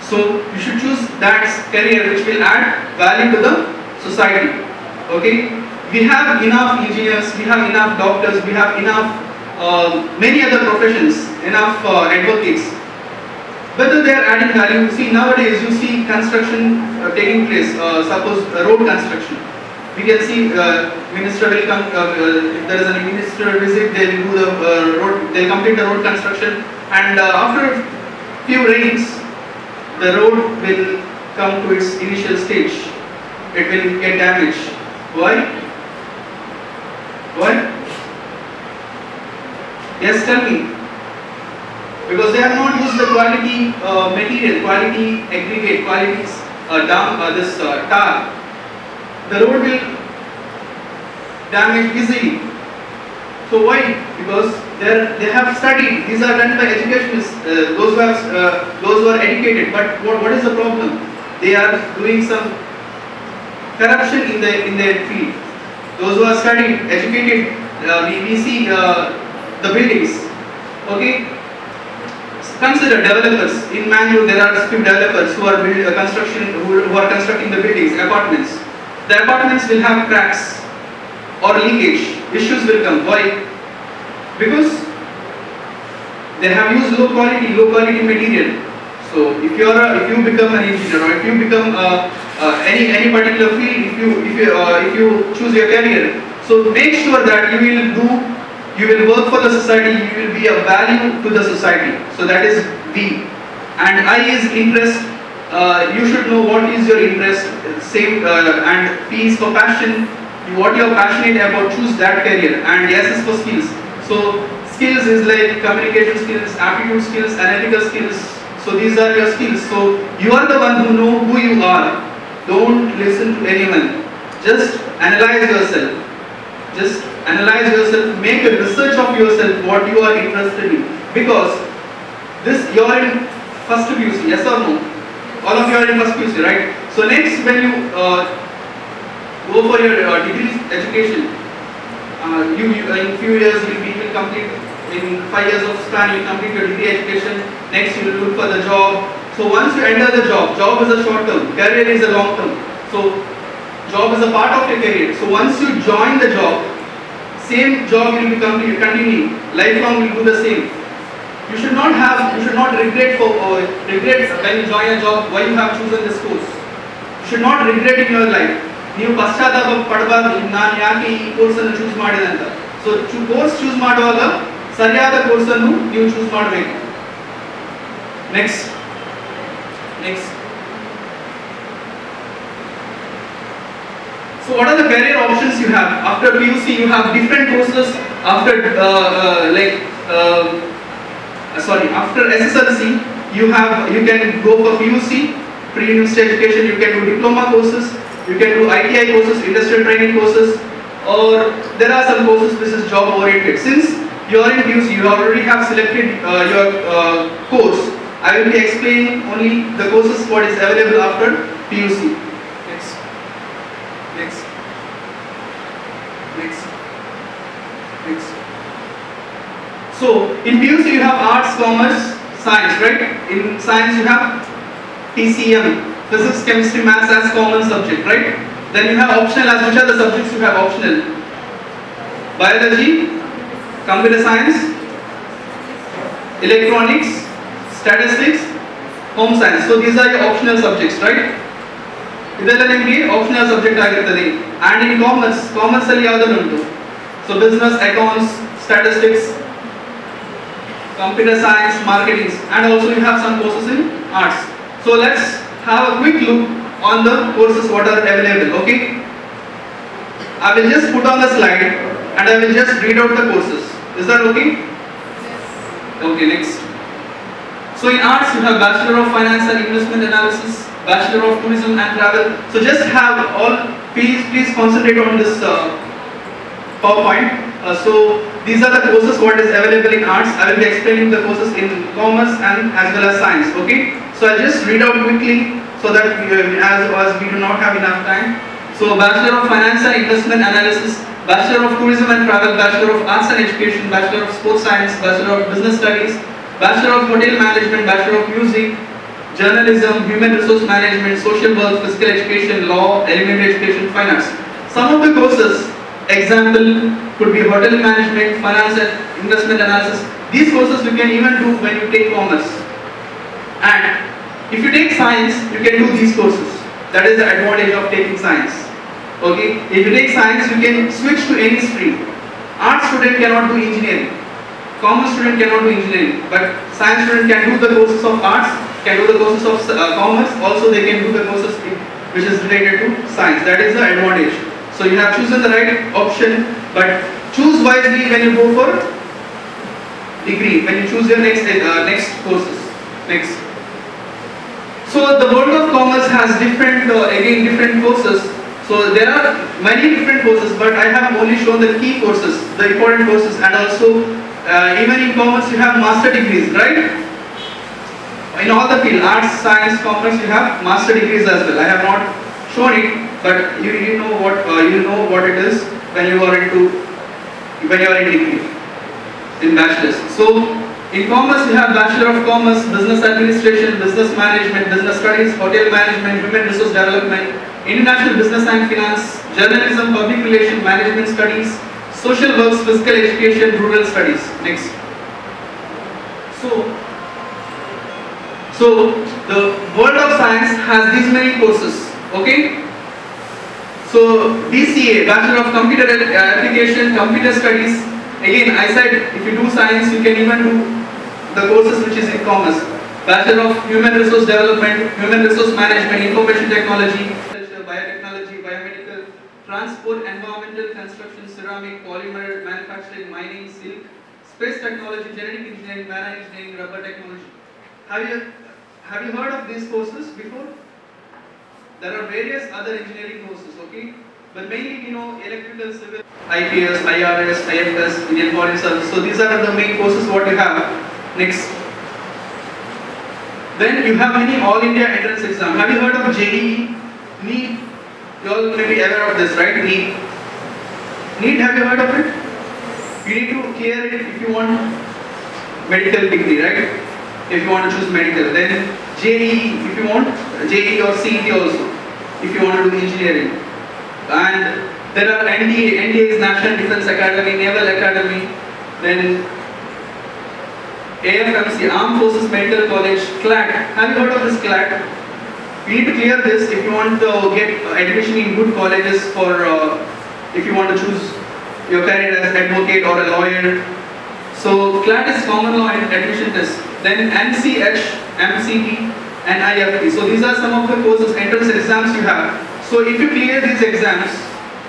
So you should choose that career which will add value to the society. Okay? We have enough engineers, we have enough doctors, we have enough many other professions, enough advocates. Whether they are adding value, see nowadays you see construction taking place, suppose road construction. We can see minister will come, if there is a minister visit, they will do the road, they complete the road construction, and after few rains, the road will come to its initial stage. It will get damaged. Why? Why? Yes, tell me. Because they have not used the quality material, quality aggregate, quality tar. The road will damage easily. So why? Because they have studied. These are done by educationists, those who are educated. But what is the problem? They are doing some corruption in their field. Those who are studied, educated, we see the buildings. Okay. Consider developers. In Mangalore, there are few developers who are constructing the buildings, apartments. The apartments will have cracks or leakage. Issues will come. Why? Because they have used low quality material. So if you become an engineer, or if you become any particular field, if you choose your career, so make sure that you will work for the society, you will be a value to the society. So that is V. And I is interest. You should know what is your interest. Same and P is for passion. What you are passionate about, choose that career. And S is for skills. So skills is like communication skills, aptitude skills, analytical skills. So these are your skills. So you are the one who know who you are. Don't listen to anyone. Just analyze yourself. Just analyze yourself, make a research of yourself, what you are interested in. Because this, you are in first PUC, yes or no? All of you are in first PUC, right? So next, when you go for your degree education, in few years you will complete, in 5 years of span you will complete your degree education. Next you will look for the job. So once you enter the job is a short term, career is a long term. So job is a part of your career. So once you join the job, same job will be continuing, lifelong will do the same. You should not regret when you join a job why you have chosen this course. You should not regret in your life. ನೀವು ಪಶ್ಚಾತ್ತಾಪ ಪಡಬಾರ್ದು, ನಾನು ಯಾಕೆ ಈ course ಅನ್ನು choose ಮಾಡಿದೆ ಅಂತ. So course choose ಮಾಡುವಾಗ ಸರಿಯಾದ ಕೋರ್ಸ್ ಅನ್ನು ನೀವು ಚೂಸ್ ಮಾಡಬೇಕು. Next So what are the career options you have? After PUC you have different courses. After after SSLC you can go for PUC, pre-university education, you can do diploma courses, you can do ITI courses, industrial training courses, or there are some courses which is job oriented. Since you are in PUC, you already have selected your course. I will be explaining only the courses what is available after PUC. Next. So in PUC you have arts, commerce, science, right? In science you have TCM, physics, chemistry, maths as common subject, right? Then you have optional, as which are the subjects you have optional? Biology, computer science, electronics, statistics, home science. So these are your optional subjects, right? ಇದೆಲ್ಲ ನಿಮಗೆ optional subject ಆಗಿರ್ತದೆ. And in commerce ಅಲ್ಲಿ ಯಾವುದು ಉಂಟು? So business, accounts, statistics, computer science, marketing, and also you have some courses in arts. So let's have a quick look on the courses what are available. Okay, I will just put on the slide and I will just read out the courses. Is that okay?
Yes.
Okay, next. So in arts you have Bachelor of Finance and Investment Analysis, Bachelor of Tourism and Travel. So just have all, please concentrate on this PowerPoint. So these are the courses what is available in arts. I will be explaining the courses in commerce and as well as science. Okay, so I'll just read out quickly so that as we do not have enough time. So Bachelor of Finance and Investment Analysis, Bachelor of Tourism and Travel, Bachelor of Arts and Education, Bachelor of Sports Science, Bachelor of Business Studies, Bachelor of Hotel Management, Bachelor of Music, Journalism, Human Resource Management, Social Work, Physical Education, Law, Elementary Education, Finance. Some of the courses, example could be Hotel Management, Finance and Investment Analysis. These courses you can even do when you take commerce. And if you take science, you can do these courses. That is the advantage of taking science. Okay, if you take science, you can switch to any stream. Art student cannot do engineering. Commerce student cannot do engineering, but science student can do the courses of arts, can do the courses of commerce. Also, they can do the courses which is related to science. That is the advantage. So you have chosen the right option, but choose wisely when you go for degree. When you choose your next courses. Next. So the world of commerce has different courses. So there are many different courses, but I have only shown the key courses, the important courses, and also even in commerce you have master degrees, right? In all the field, arts, science, commerce, you have master degrees as well. I have not shown it, but you know what it is when you are in degree, in bachelor's. So in commerce you have Bachelor of Commerce, Business Administration, Business Management, Business Studies, Hotel Management, Human Resource Development, International Business and Finance, Journalism, Public Relations, Management Studies, Social Works, Physical Education, Rural Studies. Next. So the world of science has these many courses. Okay. So BCA, Bachelor of Computer Application, Computer Studies. Again, I said if you do science, you can even do the courses which is in commerce. Bachelor of Human Resource Development, Human Resource Management, Information Technology, Biotechnology, Biomedical, Transport, Environmental, Construction, Ceramic, Polymer, Manufacturing, Mining, Silk, Space Technology, Genetic Engineering, Marine Engineering, Rubber Technology. Have you heard of these courses before? There are various other engineering courses, okay? But mainly we know electrical, civil, IPS, IRS, IFS, Indian Foreign Service. So these are the main courses what you have. Next. Then you have many all India entrance exam. Have you heard of JEE? NEET? You all may be aware of this, right? NEET. NEET, have you heard of it? You need to clear it if you want medical degree, right? If you want to choose medical. Then JEE, if you want JEE or CET also, if you want to do engineering. And there are NDA is National Defense Academy, Naval Academy, then AFMC, Armed Forces Medical College, CLAT. Have you heard of this CLAT? You need to clear this if you want to get admission in good colleges for if you want to choose your career as advocate or a lawyer. So CLAT is common law and admission test. Then NCH, MCT and IFT. So these are some of the courses, entrance exams you have. So if you clear these exams,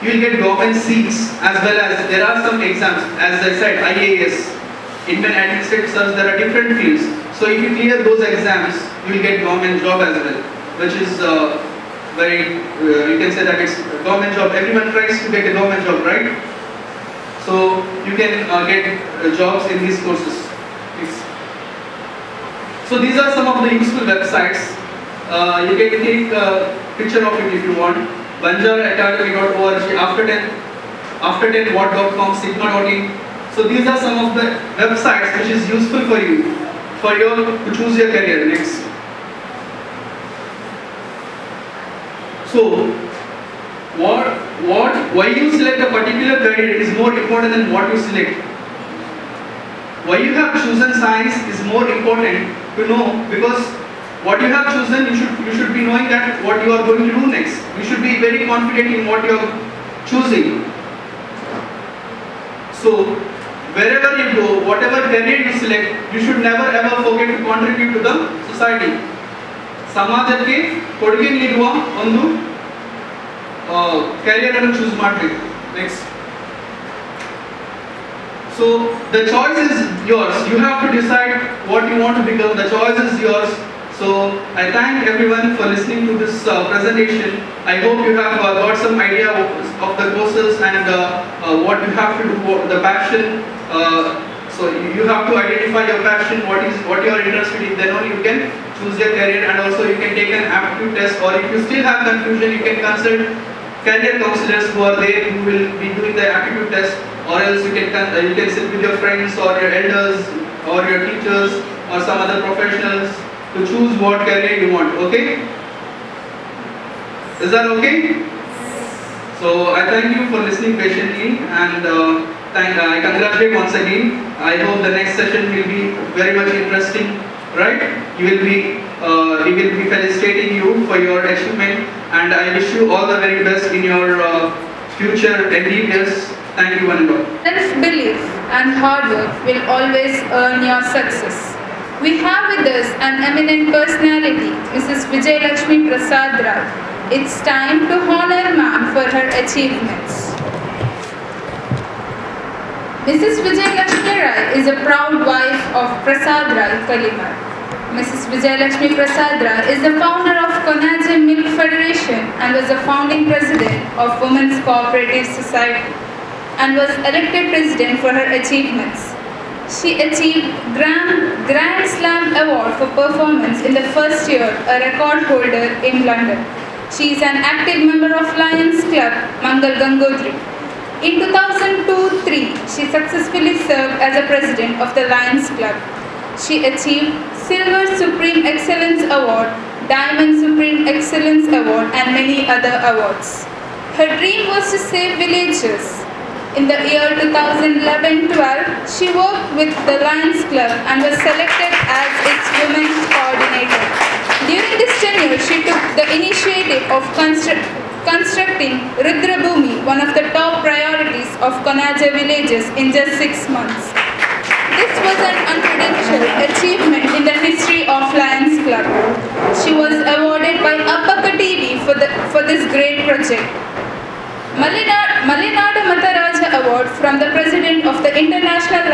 you will get government seats as well as there are some exams, as I said, IAS, Indian Administrative Service, there are different fields. So if you clear those exams, you will get government job as well, which is very, you can say that it's a government job. Everyone tries to get a government job, right? So you can get jobs in these courses. So these are some of the useful websites. You can take a picture of it if you want. banjaraacademy.org, after10what.com, sigma.in. So these are some of the websites which is useful for you, to choose your career. Next. So why you select a particular career is more important than what you select. Why you have chosen science is more important to know, because what you have chosen, you should be knowing that what you are going to do next. You should be very confident in what you are choosing. So wherever you go, whatever career you select, you should never ever forget to contribute to the society. ಸಮಾಜಕ್ಕೆ ಕೊಡುಗೆ ನೀಡುವ ಒಂದು career ಅನ್ನು choose ಮಾಡಬೇಕು. Next. So the choice is yours. You have to decide what you want to become. The choice is yours. So I thank everyone for listening to this presentation. I hope you have got some idea of the courses and what you have to do, the passion. So you have to identify your passion, what you are interested in. Then only you can choose your career, and also you can take an aptitude test. Or if you still have confusion, you can consult career counselors who are there, who will be doing the aptitude test. Or else you can sit with your friends or your elders or your teachers or some other professionals to choose what career you want. Okay? Is that okay? So I thank you for listening patiently, and I congratulate once again. I hope the next session will be very much interesting. Right? We will be felicitating you for your achievement, and I wish you all the very best in your future endeavors. Thank you, one and all.
Self-belief and hard work will always earn your success. We have with us an eminent personality, Mrs. Vijayalakshmi Prasad Rai. It's time to honor ma'am for her achievements. Mrs. Vijayalakshmi Rai is a proud wife of Prasad Rai Kalimar. Mrs. Vijayalakshmi Prasad Rai is the founder of Konaje Milk Federation and was the founding president of Women's Cooperative Society, and was elected president for her achievements. She achieved Grand Slam Award for performance in the first year, a record holder in London. She is an active member of Lions Club, Mangal Gangotri. In 2002-03, she successfully served as a president of the Lions Club. She achieved Silver Supreme Excellence Award, Diamond Supreme Excellence Award, and many other awards. Her dream was to save villages. In the year 2011-12, she worked with the Lions Club and was selected as its women's coordinator. During this tenure, she took the initiative of constructing Rudrabhumi, one of the top priorities of Konaje villages, in just 6 months. This was an uncredentialed achievement in the history of Lions Club. She was awarded by Appaka TV for this great project. Malinada Mataraja Award from the President of the International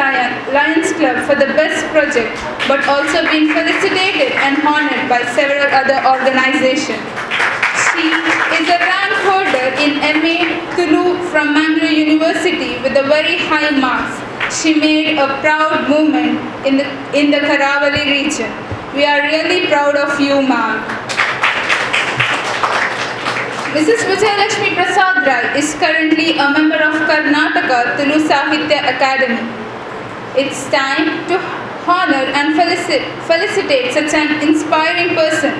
Lions Club for the best project, but also been felicitated and honored by several other organizations. She is a rank holder in MA Tulu from Mangalore University with a very high marks. She made a proud movement in the Karavali region. We are really proud of you, ma'am. Mrs. Vijayalakshmi Prasad Rai is currently a member of Karnataka Tulu Sahitya Academy. It's time to honor and felicitate such an inspiring person,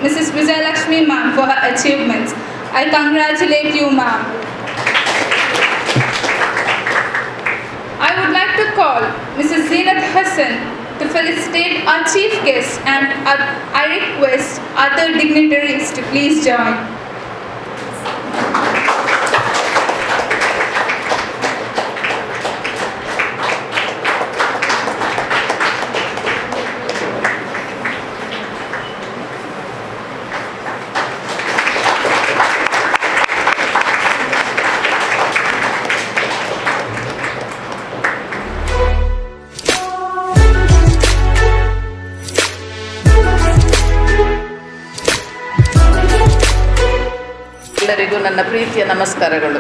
Mrs. Vijayalakshmi ma'am, for her achievements. I congratulate you, ma'am. I would like to call Mrs. Zeenat Hassan to felicitate our chief guest, and I request other dignitaries to please join.
ಎಲ್ಲರಿಗೂ ನನ್ನ ಪ್ರೀತಿಯ ನಮಸ್ಕಾರಗಳು.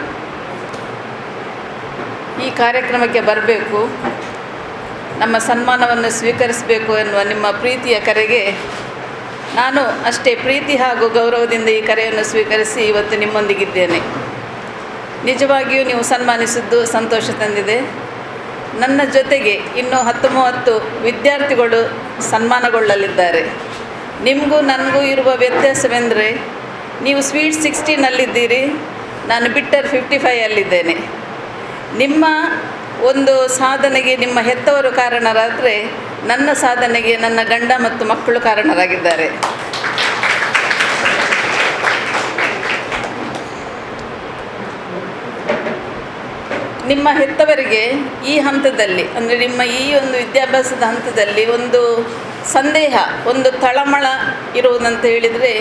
ಈ ಕಾರ್ಯಕ್ರಮಕ್ಕೆ ಬರಬೇಕು, ನಮ್ಮ ಸನ್ಮಾನವನ್ನು ಸ್ವೀಕರಿಸಬೇಕು ಎನ್ನುವ ನಿಮ್ಮ ಪ್ರೀತಿಯ ಕರೆಗೆ ನಾನು ಅಷ್ಟೇ ಪ್ರೀತಿ ಹಾಗೂ ಗೌರವದಿಂದ ಈ ಕರೆಯನ್ನು ಸ್ವೀಕರಿಸಿ ಇವತ್ತು ನಿಮ್ಮೊಂದಿಗಿದ್ದೇನೆ. ನಿಜವಾಗಿಯೂ ನೀವು ಸನ್ಮಾನಿಸಿದ್ದು ಸಂತೋಷ ತಂದಿದೆ. ನನ್ನ ಜೊತೆಗೆ ಇನ್ನೂ 10-30 ವಿದ್ಯಾರ್ಥಿಗಳು ಸನ್ಮಾನಗೊಳ್ಳಲಿದ್ದಾರೆ. ನಿಮಗೂ ನನಗೂ ಇರುವ ವ್ಯತ್ಯಾಸವೆಂದರೆ ನೀವು ಸ್ವೀಟ್ 16ನಲ್ಲಿದ್ದೀರಿ, ನಾನು ಬಿಟ್ಟರ್ 55ಯಲ್ಲಿದ್ದೇನೆ. ನಿಮ್ಮ ಒಂದು ಸಾಧನೆಗೆ ನಿಮ್ಮ ಹೆತ್ತವರು ಕಾರಣರಾದರೆ ನನ್ನ ಸಾಧನೆಗೆ ನನ್ನ ಗಂಡ ಮತ್ತು ಮಕ್ಕಳು ಕಾರಣರಾಗಿದ್ದಾರೆ. ನಿಮ್ಮ ಹೆತ್ತವರಿಗೆ ಈ ಹಂತದಲ್ಲಿ, ಅಂದರೆ ನಿಮ್ಮ ಈ ಒಂದು ವಿದ್ಯಾಭ್ಯಾಸದ ಹಂತದಲ್ಲಿ ಒಂದು ಸಂದೇಹ, ಒಂದು ತಳಮಳ ಇರುವುದಂತ ಹೇಳಿದರೆ,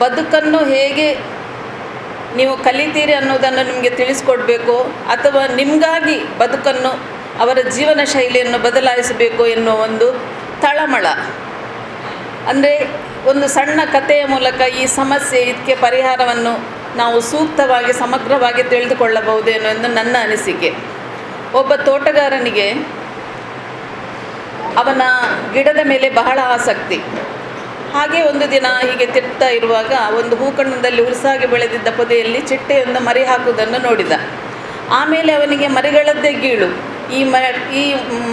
ಬದುಕನ್ನು ಹೇಗೆ ನೀವು ಕಲಿತೀರಿ ಅನ್ನೋದನ್ನು ನಿಮಗೆ ತಿಳಿಸ್ಕೊಡ್ಬೇಕು, ಅಥವಾ ನಿಮಗಾಗಿ ಬದುಕನ್ನು, ಅವರ ಜೀವನ ಶೈಲಿಯನ್ನು ಬದಲಾಯಿಸಬೇಕು ಎನ್ನುವ ಒಂದು ತಳಮಳ. ಅಂದರೆ ಒಂದು ಸಣ್ಣ ಕಥೆಯ ಮೂಲಕ ಈ ಸಮಸ್ಯೆ, ಇದಕ್ಕೆ ಪರಿಹಾರವನ್ನು ನಾವು ಸೂಕ್ತವಾಗಿ ಸಮಗ್ರವಾಗಿ ತಿಳಿದುಕೊಳ್ಳಬಹುದೇನೋ ಎಂದು ನನ್ನ ಅನಿಸಿಕೆ. ಒಬ್ಬ ತೋಟಗಾರನಿಗೆ ಅವನ ಗಿಡದ ಮೇಲೆ ಬಹಳ ಆಸಕ್ತಿ. ಹಾಗೆ ಒಂದು ದಿನ ಹೀಗೆ ತಿರ್ತಾ ಇರುವಾಗ ಒಂದು ಹೂಕಣ್ಣದಲ್ಲಿ ಹುರುಸಾಗಿ ಬೆಳೆದಿದ್ದ ಪೊದೆಯಲ್ಲಿ ಚಿಟ್ಟೆಯೊಂದು ಮರಿ ಹಾಕುವುದನ್ನು ನೋಡಿದ. ಆಮೇಲೆ ಅವನಿಗೆ ಮರಿಗಳದ್ದೇ ಗೀಳು, ಈ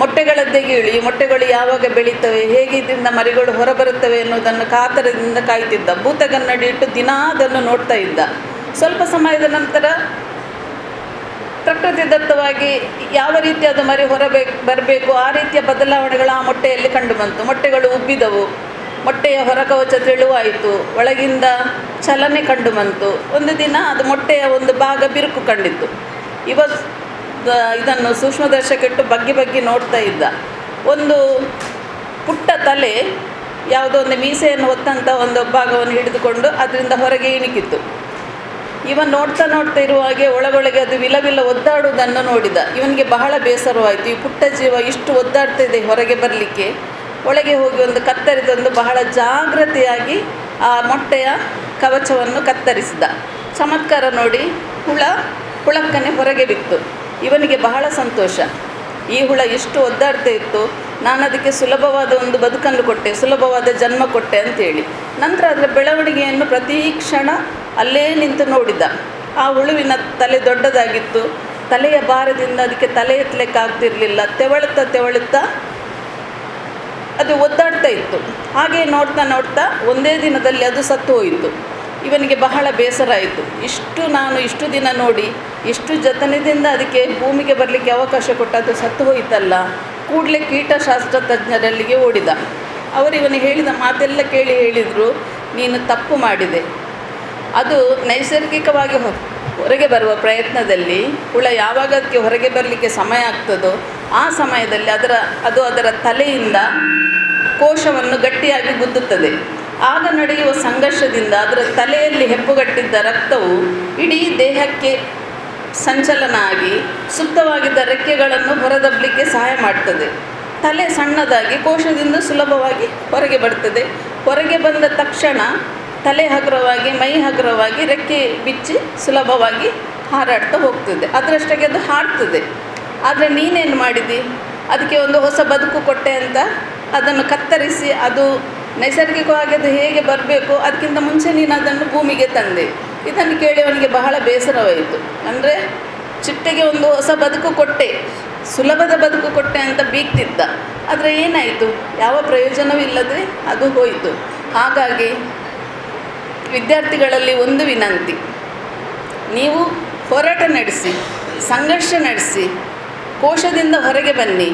ಮೊಟ್ಟೆಗಳದ್ದೇ ಗೀಳು, ಈ ಮೊಟ್ಟೆಗಳು ಯಾವಾಗ ಬೆಳೀತವೆ, ಹೇಗೆ ಇದರಿಂದ ಮರಿಗಳು ಹೊರಬರುತ್ತವೆ ಎನ್ನುವುದನ್ನು ಕಾತರದಿಂದ ಕಾಯ್ತಿದ್ದ. ಭೂತಗನ್ನಡಿ ಇಟ್ಟು ದಿನಾ ಅದನ್ನು ನೋಡ್ತಾ ಇದ್ದ. ಸ್ವಲ್ಪ ಸಮಯದ ನಂತರ ಪ್ರಕೃತಿದತ್ತವಾಗಿ ಯಾವ ರೀತಿ ಅದು ಮರಿ ಬರಬೇಕು ಆ ರೀತಿಯ ಬದಲಾವಣೆಗಳು ಆ ಮೊಟ್ಟೆಯಲ್ಲಿ ಕಂಡು ಬಂತು. ಮೊಟ್ಟೆಗಳು ಉಬ್ಬಿದವು, ಮೊಟ್ಟೆಯ ಹೊರಕವಚ ತೆಳುವಾಯಿತು, ಒಳಗಿಂದ ಚಲನೆ ಕಂಡು ಬಂತು. ಒಂದು ದಿನ ಅದು ಮೊಟ್ಟೆಯ ಒಂದು ಭಾಗ ಬಿರುಕು ಕಂಡಿತ್ತು. ಇದನ್ನು ಸೂಕ್ಷ್ಮದರ್ಶಕಿಟ್ಟು ಬಗ್ಗಿ ನೋಡ್ತಾ ಇದ್ದ. ಒಂದು ಪುಟ್ಟ ತಲೆ ಯಾವುದೋ ಒಂದು ಮೀಸೆಯನ್ನು ಹೊತ್ತಂಥ ಒಂದು ಭಾಗವನ್ನು ಹಿಡಿದುಕೊಂಡು ಅದರಿಂದ ಹೊರಗೆ ಇಣಿಕಿತ್ತು. ಇವನು ನೋಡ್ತಾ ಇರುವಾಗೆ ಒಳಗೊಳಗೆ ಅದು ವಿಲವಿಲ ಒದ್ದಾಡುವುದನ್ನು ನೋಡಿದ. ಇವನಿಗೆ ಬಹಳ ಬೇಸರವಾಯಿತು. ಈ ಪುಟ್ಟ ಜೀವ ಇಷ್ಟು ಒದ್ದಾಡ್ತಾ ಇದೆ ಹೊರಗೆ ಬರಲಿಕ್ಕೆ. ಒಳಗೆ ಹೋಗಿ ಒಂದು ಕತ್ತರಿದೊಂದು ಬಹಳ ಜಾಗ್ರತೆಯಾಗಿ ಆ ಮೊಟ್ಟೆಯ ಕವಚವನ್ನು ಕತ್ತರಿಸಿದ. ಚಮತ್ಕಾರ ನೋಡಿ ಹುಳಕ್ಕನೆ ಹೊರಗೆ ಬಿತ್ತು. ಇವನಿಗೆ ಬಹಳ ಸಂತೋಷ. ಈ ಹುಳ ಇಷ್ಟು ಒದ್ದಾಡ್ತಾ ಇತ್ತು, ನಾನು ಅದಕ್ಕೆ ಸುಲಭವಾದ ಒಂದು ಬದುಕನ್ನು ಕೊಟ್ಟೆ, ಸುಲಭವಾದ ಜನ್ಮ ಕೊಟ್ಟೆ ಅಂತೇಳಿ. ನಂತರ ಅದರ ಬೆಳವಣಿಗೆಯನ್ನು ಪ್ರತಿ ಕ್ಷಣ ಅಲ್ಲೇ ನಿಂತು ನೋಡಿದ. ಆ ಹುಳುವಿನ ತಲೆ ದೊಡ್ಡದಾಗಿತ್ತು. ತಲೆಯ ಭಾರದಿಂದ ಅದಕ್ಕೆ ತಲೆ ಎತ್ತಲಿಕ್ಕಾಗ್ತಿರ್ಲಿಲ್ಲ. ತೆವಳುತ್ತಾ ಅದು ಒದ್ದಾಡ್ತಾ ಇತ್ತು. ಹಾಗೆ ನೋಡ್ತಾ ಒಂದೇ ದಿನದಲ್ಲಿ ಅದು ಸತ್ತು ಹೋಯಿತು. ಇವನಿಗೆ ಬಹಳ ಬೇಸರ ಆಯಿತು. ನಾನು ಇಷ್ಟು ದಿನ ನೋಡಿ ಇಷ್ಟು ಜತನದಿಂದ ಅದಕ್ಕೆ ಭೂಮಿಗೆ ಬರಲಿಕ್ಕೆ ಅವಕಾಶ ಕೊಟ್ಟದ್ದು ಸತ್ತು ಹೋಯಿತಲ್ಲ. ಕೂಡಲೇ ಕೀಟಶಾಸ್ತ್ರ ತಜ್ಞರಲ್ಲಿಗೆ ಓಡಿದ. ಅವರು ಇವನು ಹೇಳಿದ ಮಾತೆಲ್ಲ ಕೇಳಿ ಹೇಳಿದರು, ನೀನು ತಪ್ಪು ಮಾಡಿದೆ. ಅದು ನೈಸರ್ಗಿಕವಾಗಿ ಹೊರಗೆ ಬರುವ ಪ್ರಯತ್ನದಲ್ಲಿ ಹುಳ ಯಾವಾಗ ಅದಕ್ಕೆ ಹೊರಗೆ ಬರಲಿಕ್ಕೆ ಸಮಯ ಆಗ್ತದೋ ಆ ಸಮಯದಲ್ಲಿ ಅದರ ತಲೆಯಿಂದ ಕೋಶವನ್ನು ಗಟ್ಟಿಯಾಗಿ ಗುದ್ದುತ್ತದೆ. ಆಗ ನಡೆಯುವ ಸಂಘರ್ಷದಿಂದ ಅದರ ತಲೆಯಲ್ಲಿ ಹೆಪ್ಪುಗಟ್ಟಿದ್ದ ರಕ್ತವು ಇಡೀ ದೇಹಕ್ಕೆ ಸಂಚಲನ ಆಗಿ ಸುಪ್ತವಾಗಿದ್ದ ರೆಕ್ಕೆಗಳನ್ನು ಹೊರದಬ್ಬಲಿಕ್ಕೆ ಸಹಾಯ ಮಾಡ್ತದೆ. ತಲೆ ಸಣ್ಣದಾಗಿ ಕೋಶದಿಂದ ಸುಲಭವಾಗಿ ಹೊರಗೆ ಬರ್ತದೆ. ಹೊರಗೆ ಬಂದ ತಕ್ಷಣ ತಲೆ ಹಗುರವಾಗಿ ಮೈ ಹಗುರವಾಗಿ ರೆಕ್ಕೆ ಬಿಚ್ಚಿ ಸುಲಭವಾಗಿ ಹಾರಾಡ್ತಾ ಹೋಗ್ತದೆ, ಅದರಷ್ಟಾಗಿ ಅದು ಹಾಡ್ತದೆ. ಆದರೆ ನೀನೇನು ಮಾಡಿದಿ, ಅದಕ್ಕೆ ಒಂದು ಹೊಸ ಬದುಕು ಕೊಟ್ಟೆ ಅಂತ ಅದನ್ನು ಕತ್ತರಿಸಿ ಅದು ನೈಸರ್ಗಿಕವಾಗಿ ಅದು ಹೇಗೆ ಬರಬೇಕು ಅದಕ್ಕಿಂತ ಮುಂಚೆ ನೀನು ಅದನ್ನು ಭೂಮಿಗೆ ತಂದೆ. ಇದನ್ನು ಕೇಳಿ ಅವನಿಗೆ ಬಹಳ ಬೇಸರವಾಯಿತು. ಅಂದರೆ ಚಿಟ್ಟೆಗೆ ಒಂದು ಹೊಸ ಬದುಕು ಕೊಟ್ಟೆ, ಸುಲಭದ ಬದುಕು ಕೊಟ್ಟೆ ಅಂತ ಬೀಗ್ತಿದ್ದ. ಆದರೆ ಏನಾಯಿತು, ಯಾವ ಪ್ರಯೋಜನವಿಲ್ಲದೆ ಅದು ಹೋಯಿತು. ಹಾಗಾಗಿ ವಿದ್ಯಾರ್ಥಿಗಳಲ್ಲಿ ಒಂದು ವಿನಂತಿ, ನೀವು ಹೋರಾಟ ನಡೆಸಿ, ಸಂಘರ್ಷ ನಡೆಸಿ, ಕೋಶದಿಂದ ಹೊರಗೆ ಬನ್ನಿ,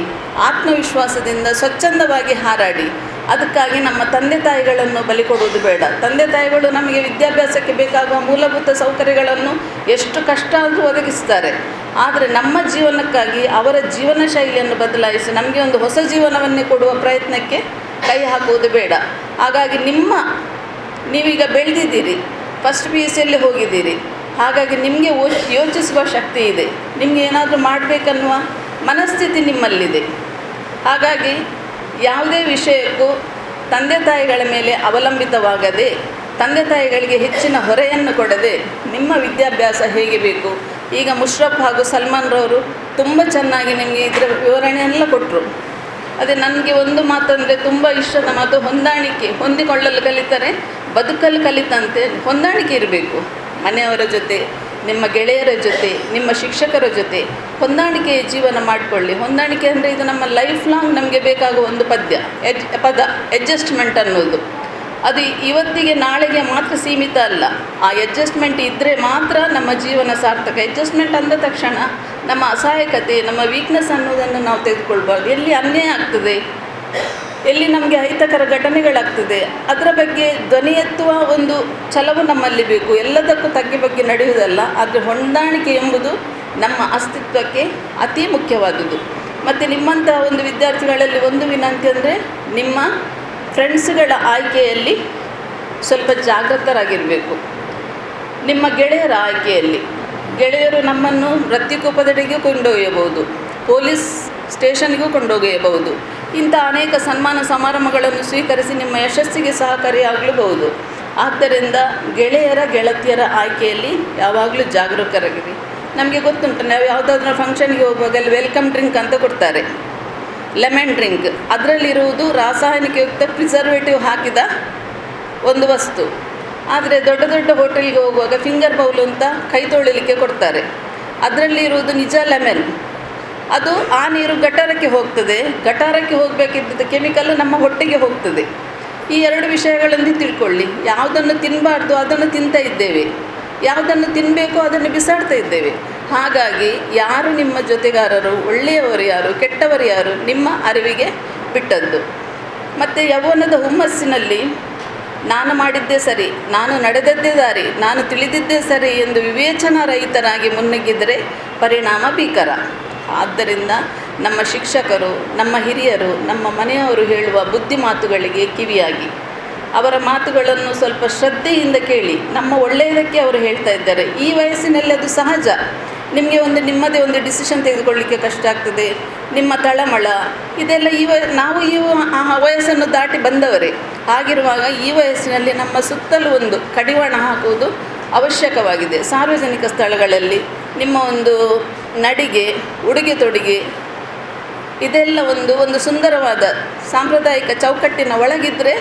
ಆತ್ಮವಿಶ್ವಾಸದಿಂದ ಸ್ವಚ್ಛಂದವಾಗಿ ಹಾರಾಡಿ. ಅದಕ್ಕಾಗಿ ನಮ್ಮ ತಂದೆ ತಾಯಿಗಳನ್ನು ಬಲಿ ಕೊಡುವುದು ಬೇಡ. ತಂದೆ ತಾಯಿಗಳು ನಮಗೆ ವಿದ್ಯಾಭ್ಯಾಸಕ್ಕೆ ಬೇಕಾಗುವ ಮೂಲಭೂತ ಸೌಕರ್ಯಗಳನ್ನು ಎಷ್ಟು ಕಷ್ಟ ಆದರೂ ಒದಗಿಸ್ತಾರೆ. ಆದರೆ ನಮ್ಮ ಜೀವನಕ್ಕಾಗಿ ಅವರ ಜೀವನ ಶೈಲಿಯನ್ನು ಬದಲಾಯಿಸಿ ನಮಗೆ ಒಂದು ಹೊಸ ಜೀವನವನ್ನೇ ಕೊಡುವ ಪ್ರಯತ್ನಕ್ಕೆ ಕೈ ಹಾಕುವುದು ಬೇಡ. ಹಾಗಾಗಿ ನೀವೀಗ ಬೆಳೆದಿದ್ದೀರಿ, ಫಸ್ಟ್ PUC ಹೋಗಿದ್ದೀರಿ, ಹಾಗಾಗಿ ನಿಮಗೆ ಯೋಚಿಸುವ ಶಕ್ತಿ ಇದೆ, ನಿಮಗೆ ಏನಾದರೂ ಮಾಡಬೇಕನ್ನುವ ಮನಸ್ಥಿತಿ ನಿಮ್ಮಲ್ಲಿದೆ. ಹಾಗಾಗಿ ಯಾವುದೇ ವಿಷಯಕ್ಕೂ ತಂದೆ ತಾಯಿಗಳ ಮೇಲೆ ಅವಲಂಬಿತವಾಗದೆ, ತಂದೆ ತಾಯಿಗಳಿಗೆ ಹೆಚ್ಚಿನ ಹೊರೆಯನ್ನು ಕೊಡದೆ ನಿಮ್ಮ ವಿದ್ಯಾಭ್ಯಾಸ ಹೇಗೆ ಬೇಕು. ಈಗ ಮುಷ್ರಫ್ ಹಾಗೂ ಸಲ್ಮಾನ್ರವರು ತುಂಬ ಚೆನ್ನಾಗಿ ನಿಮಗೆ ಇದರ ವಿವರಣೆಯೆಲ್ಲ ಕೊಟ್ಟರು. ಅದೇ ನನಗೆ ಒಂದು ಮಾತಂದರೆ ತುಂಬ ಇಷ್ಟದ ಮಾತು, ಹೊಂದಿಕೊಳ್ಳಲು ಕಲಿತರೆ ಬದುಕಲು ಕಲಿತಂತೆ. ಹೊಂದಾಣಿಕೆ ಇರಬೇಕು, ಮನೆಯವರ ಜೊತೆ, ನಿಮ್ಮ ಗೆಳೆಯರ ಜೊತೆ, ನಿಮ್ಮ ಶಿಕ್ಷಕರ ಜೊತೆ ಹೊಂದಾಣಿಕೆಯ ಜೀವನ ಮಾಡಿಕೊಳ್ಳಿ. ಹೊಂದಾಣಿಕೆ ಅಂದರೆ ಇದು ನಮ್ಮ ಲೈಫ್ ಲಾಂಗ್ ನಮಗೆ ಬೇಕಾಗುವ ಒಂದು ಪದ ಅಡ್ಜಸ್ಟ್ಮೆಂಟ್ ಅನ್ನೋದು. ಅದು ಇವತ್ತಿಗೆ ನಾಳೆಗೆ ಮಾತ್ರ ಸೀಮಿತ ಅಲ್ಲ. ಆ ಅಡ್ಜಸ್ಟ್ಮೆಂಟ್ ಇದ್ದರೆ ಮಾತ್ರ ನಮ್ಮ ಜೀವನ ಸಾರ್ಥಕ. ಅಡ್ಜಸ್ಟ್ಮೆಂಟ್ ಅಂದ ತಕ್ಷಣ ನಮ್ಮ ಅಸಹಾಯಕತೆ, ನಮ್ಮ ವೀಕ್ನೆಸ್ ಅನ್ನೋದನ್ನು ನಾವು ತೆಗೆದುಕೊಳ್ಬಾರ್ದು. ಎಲ್ಲಿ ಅನ್ಯಾಯ ಆಗ್ತದೆ, ಎಲ್ಲಿ ನಮಗೆ ಅಹಿತಕರ ಘಟನೆಗಳಾಗ್ತದೆ, ಅದರ ಬಗ್ಗೆ ಧ್ವನಿ ಎತ್ತುವ ಒಂದು ಛಲವು ನಮ್ಮಲ್ಲಿ ಬೇಕು. ಎಲ್ಲದಕ್ಕೂ ತಗ್ಗಿ ಬಗ್ಗೆ ನಡೆಯುವುದಲ್ಲ. ಆದರೆ ಹೊಂದಾಣಿಕೆ ಎಂಬುದು ನಮ್ಮ ಅಸ್ತಿತ್ವಕ್ಕೆ ಅತಿ ಮುಖ್ಯವಾದುದು. ಮತ್ತು ನಿಮ್ಮಂಥ ಒಂದು ವಿದ್ಯಾರ್ಥಿಗಳಲ್ಲಿ ಒಂದು ವಿನಂತಿ ಅಂದರೆ, ನಿಮ್ಮ ಫ್ರೆಂಡ್ಸ್ಗಳ ಆಯ್ಕೆಯಲ್ಲಿ ಸ್ವಲ್ಪ ಜಾಗೃತರಾಗಿರಬೇಕು. ನಿಮ್ಮ ಗೆಳೆಯರ ಆಯ್ಕೆಯಲ್ಲಿ, ಗೆಳೆಯರು ನಮ್ಮನ್ನು ವೃತ್ತಿಕೋಪದಡಿಗೆ ಕೊಂಡೊಯ್ಯಬಹುದು, ಪೊಲೀಸ್ ಸ್ಟೇಷನ್ಗೂ ಕೊಂಡೊಯ್ಯಬಹುದು. ಇಂಥ ಅನೇಕ ಸನ್ಮಾನ ಸಮಾರಂಭಗಳನ್ನು ಸ್ವೀಕರಿಸಿ ನಿಮ್ಮ ಯಶಸ್ಸಿಗೆ ಸಹಕಾರಿಯಾಗಲೂಬಹುದು. ಆದ್ದರಿಂದ ಗೆಳೆಯರ ಆಯ್ಕೆಯಲ್ಲಿ ಯಾವಾಗಲೂ ಜಾಗರೂಕರಾಗಿರಿ. ನಮಗೆ ಗೊತ್ತುಂಟು, ನಾವು ಯಾವುದಾದ್ರೂ ಫಂಕ್ಷನ್ಗೆ ಹೋಗುವಾಗ ಅಲ್ಲಿ ವೆಲ್ಕಮ್ ಡ್ರಿಂಕ್ ಅಂತ ಕೊಡ್ತಾರೆ, ಲೆಮನ್ ಡ್ರಿಂಕ್. ಅದರಲ್ಲಿರುವುದು ರಾಸಾಯನಿಕಯುಕ್ತ ಪ್ರಿಸರ್ವೇಟಿವ್ ಹಾಕಿದ ಒಂದು ವಸ್ತು. ಆದರೆ ದೊಡ್ಡ ದೊಡ್ಡ ಹೋಟೆಲ್ಗೆ ಹೋಗುವಾಗ ಫಿಂಗರ್ ಬೌಲ್ ಅಂತ ಕೈ ತೊಳಿಲಿಕ್ಕೆ ಕೊಡ್ತಾರೆ, ಅದರಲ್ಲಿರುವುದು ನಿಜ ಲೆಮನ್. ಅದು ಆ ನೀರು ಗಟಾರಕ್ಕೆ ಹೋಗ್ತದೆ, ಗಟಾರಕ್ಕೆ ಹೋಗಬೇಕಿದ್ದ ಕೆಮಿಕಲ್ಲು ನಮ್ಮ ಹೊಟ್ಟೆಗೆ ಹೋಗ್ತದೆ. ಈ ಎರಡು ವಿಷಯಗಳನ್ನು ತಿಳ್ಕೊಳ್ಳಿ. ಯಾವುದನ್ನು ತಿನ್ನಬಾರ್ದು ಅದನ್ನು ತಿಂತಾ ಇದ್ದೇವೆ, ಯಾವುದನ್ನು ತಿನ್ನಬೇಕು ಅದನ್ನು ಬಿಸಾಡ್ತಾ ಇದ್ದೇವೆ. ಹಾಗಾಗಿ ಯಾರು ನಿಮ್ಮ ಜೊತೆಗಾರರು, ಒಳ್ಳೆಯವರು ಯಾರು, ಕೆಟ್ಟವರು ಯಾರು, ನಿಮ್ಮ ಅರಿವಿಗೆ ಬಿಟ್ಟದ್ದು. ಮತ್ತು ಯೌವನದ ಹುಮ್ಮಸ್ಸಿನಲ್ಲಿ ನಾನು ಮಾಡಿದ್ದೇ ಸರಿ, ನಾನು ನಡೆದದ್ದೇ ದಾರಿ, ನಾನು ತಿಳಿದಿದ್ದೇ ಸರಿ ಎಂದು ವಿವೇಚನಾರಹಿತರಾಗಿ ಮುನ್ನುಗ್ಗಿದರೆ ಪರಿಣಾಮ ಭೀಕರ. ಆದ್ದರಿಂದ ನಮ್ಮ ಶಿಕ್ಷಕರು, ನಮ್ಮ ಹಿರಿಯರು, ನಮ್ಮ ಮನೆಯವರು ಹೇಳುವ ಬುದ್ಧಿ ಮಾತುಗಳಿಗೆ ಕಿವಿಯಾಗಿ, ಅವರ ಮಾತುಗಳನ್ನು ಸ್ವಲ್ಪ ಶ್ರದ್ಧೆಯಿಂದ ಕೇಳಿ. ನಮ್ಮ ಒಳ್ಳೆಯದಕ್ಕೆ ಅವರು ಹೇಳ್ತಾ ಇದ್ದಾರೆ. ಈ ವಯಸ್ಸಿನಲ್ಲಿ ಅದು ಸಹಜ. ನಿಮಗೆ ನಿಮ್ಮದೇ ಒಂದು ಡಿಸಿಷನ್ ತೆಗೆದುಕೊಳ್ಳಲಿಕ್ಕೆ ಕಷ್ಟ ಆಗ್ತದೆ. ನಿಮ್ಮ ತಳಮಳ ಇದೆಲ್ಲ ನಾವು ಆ ವಯಸ್ಸನ್ನು ದಾಟಿ ಬಂದವರೇ. ಆಗಿರುವಾಗ ಈ ವಯಸ್ಸಿನಲ್ಲಿ ನಮ್ಮ ಸುತ್ತಲೂ ಒಂದು ಕಡಿವಾಣ ಹಾಕುವುದು ಅವಶ್ಯಕವಾಗಿದೆ. ಸಾರ್ವಜನಿಕ ಸ್ಥಳಗಳಲ್ಲಿ ನಿಮ್ಮ ಒಂದು ನಡಿಗೆ, ಉಡುಗೆ ತೊಡುಗೆ ಇದೆಲ್ಲ ಒಂದು ಸುಂದರವಾದ ಸಾಂಪ್ರದಾಯಿಕ ಚೌಕಟ್ಟಿನ ಒಳಗಿದ್ದರೆ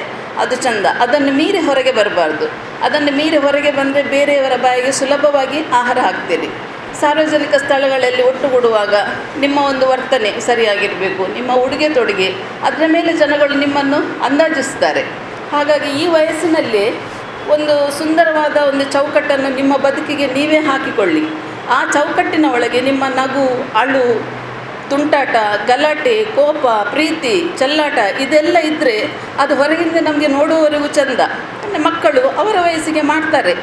ಅದು ಚಂದ. ಅದನ್ನು ಮೀರಿ ಹೊರಗೆ ಬರಬಾರ್ದು. ಅದನ್ನು ಮೀರಿ ಹೊರಗೆ ಬಂದರೆ ಬೇರೆಯವರ ಬಾಯಿಗೆ ಸುಲಭವಾಗಿ ಆಹಾರ ಹಾಕ್ತೀರಿ. ಸಾರ್ವಜನಿಕ ಸ್ಥಳಗಳಲ್ಲಿ ಒಟ್ಟುಗೂಡುವಾಗ ನಿಮ್ಮ ಒಂದು ವರ್ತನೆ ಸರಿಯಾಗಿರಬೇಕು, ನಿಮ್ಮ ಉಡುಗೆ ತೊಡುಗೆ, ಅದರ ಮೇಲೆ ಜನಗಳು ನಿಮ್ಮನ್ನು ಅಂದಾಜಿಸ್ತಾರೆ. ಹಾಗಾಗಿ ಈ ವಯಸ್ಸಿನಲ್ಲಿ ಒಂದು ಸುಂದರವಾದ ಒಂದು ಚೌಕಟ್ಟನ್ನು ನಿಮ್ಮ ಬದುಕಿಗೆ ನೀವೇ ಹಾಕಿಕೊಳ್ಳಿ. ಆ ಚೌಕಟ್ಟಿನ ಒಳಗೆ ನಿಮ್ಮ ನಗು, ಅಳು, ತುಂಟಾಟ, ಗಲಾಟೆ, ಕೋಪ, ಪ್ರೀತಿ, ಚೆಲ್ಲಾಟ ಇದೆಲ್ಲ ಇದ್ದರೆ ಅದು ಹೊರಗಿಂದ ನಮಗೆ ನೋಡುವವರೆಗೂ ಚೆಂದ. ಮಕ್ಕಳು ಅವರ ವಯಸ್ಸಿಗೆ ಮಾಡ್ತಾರೆ.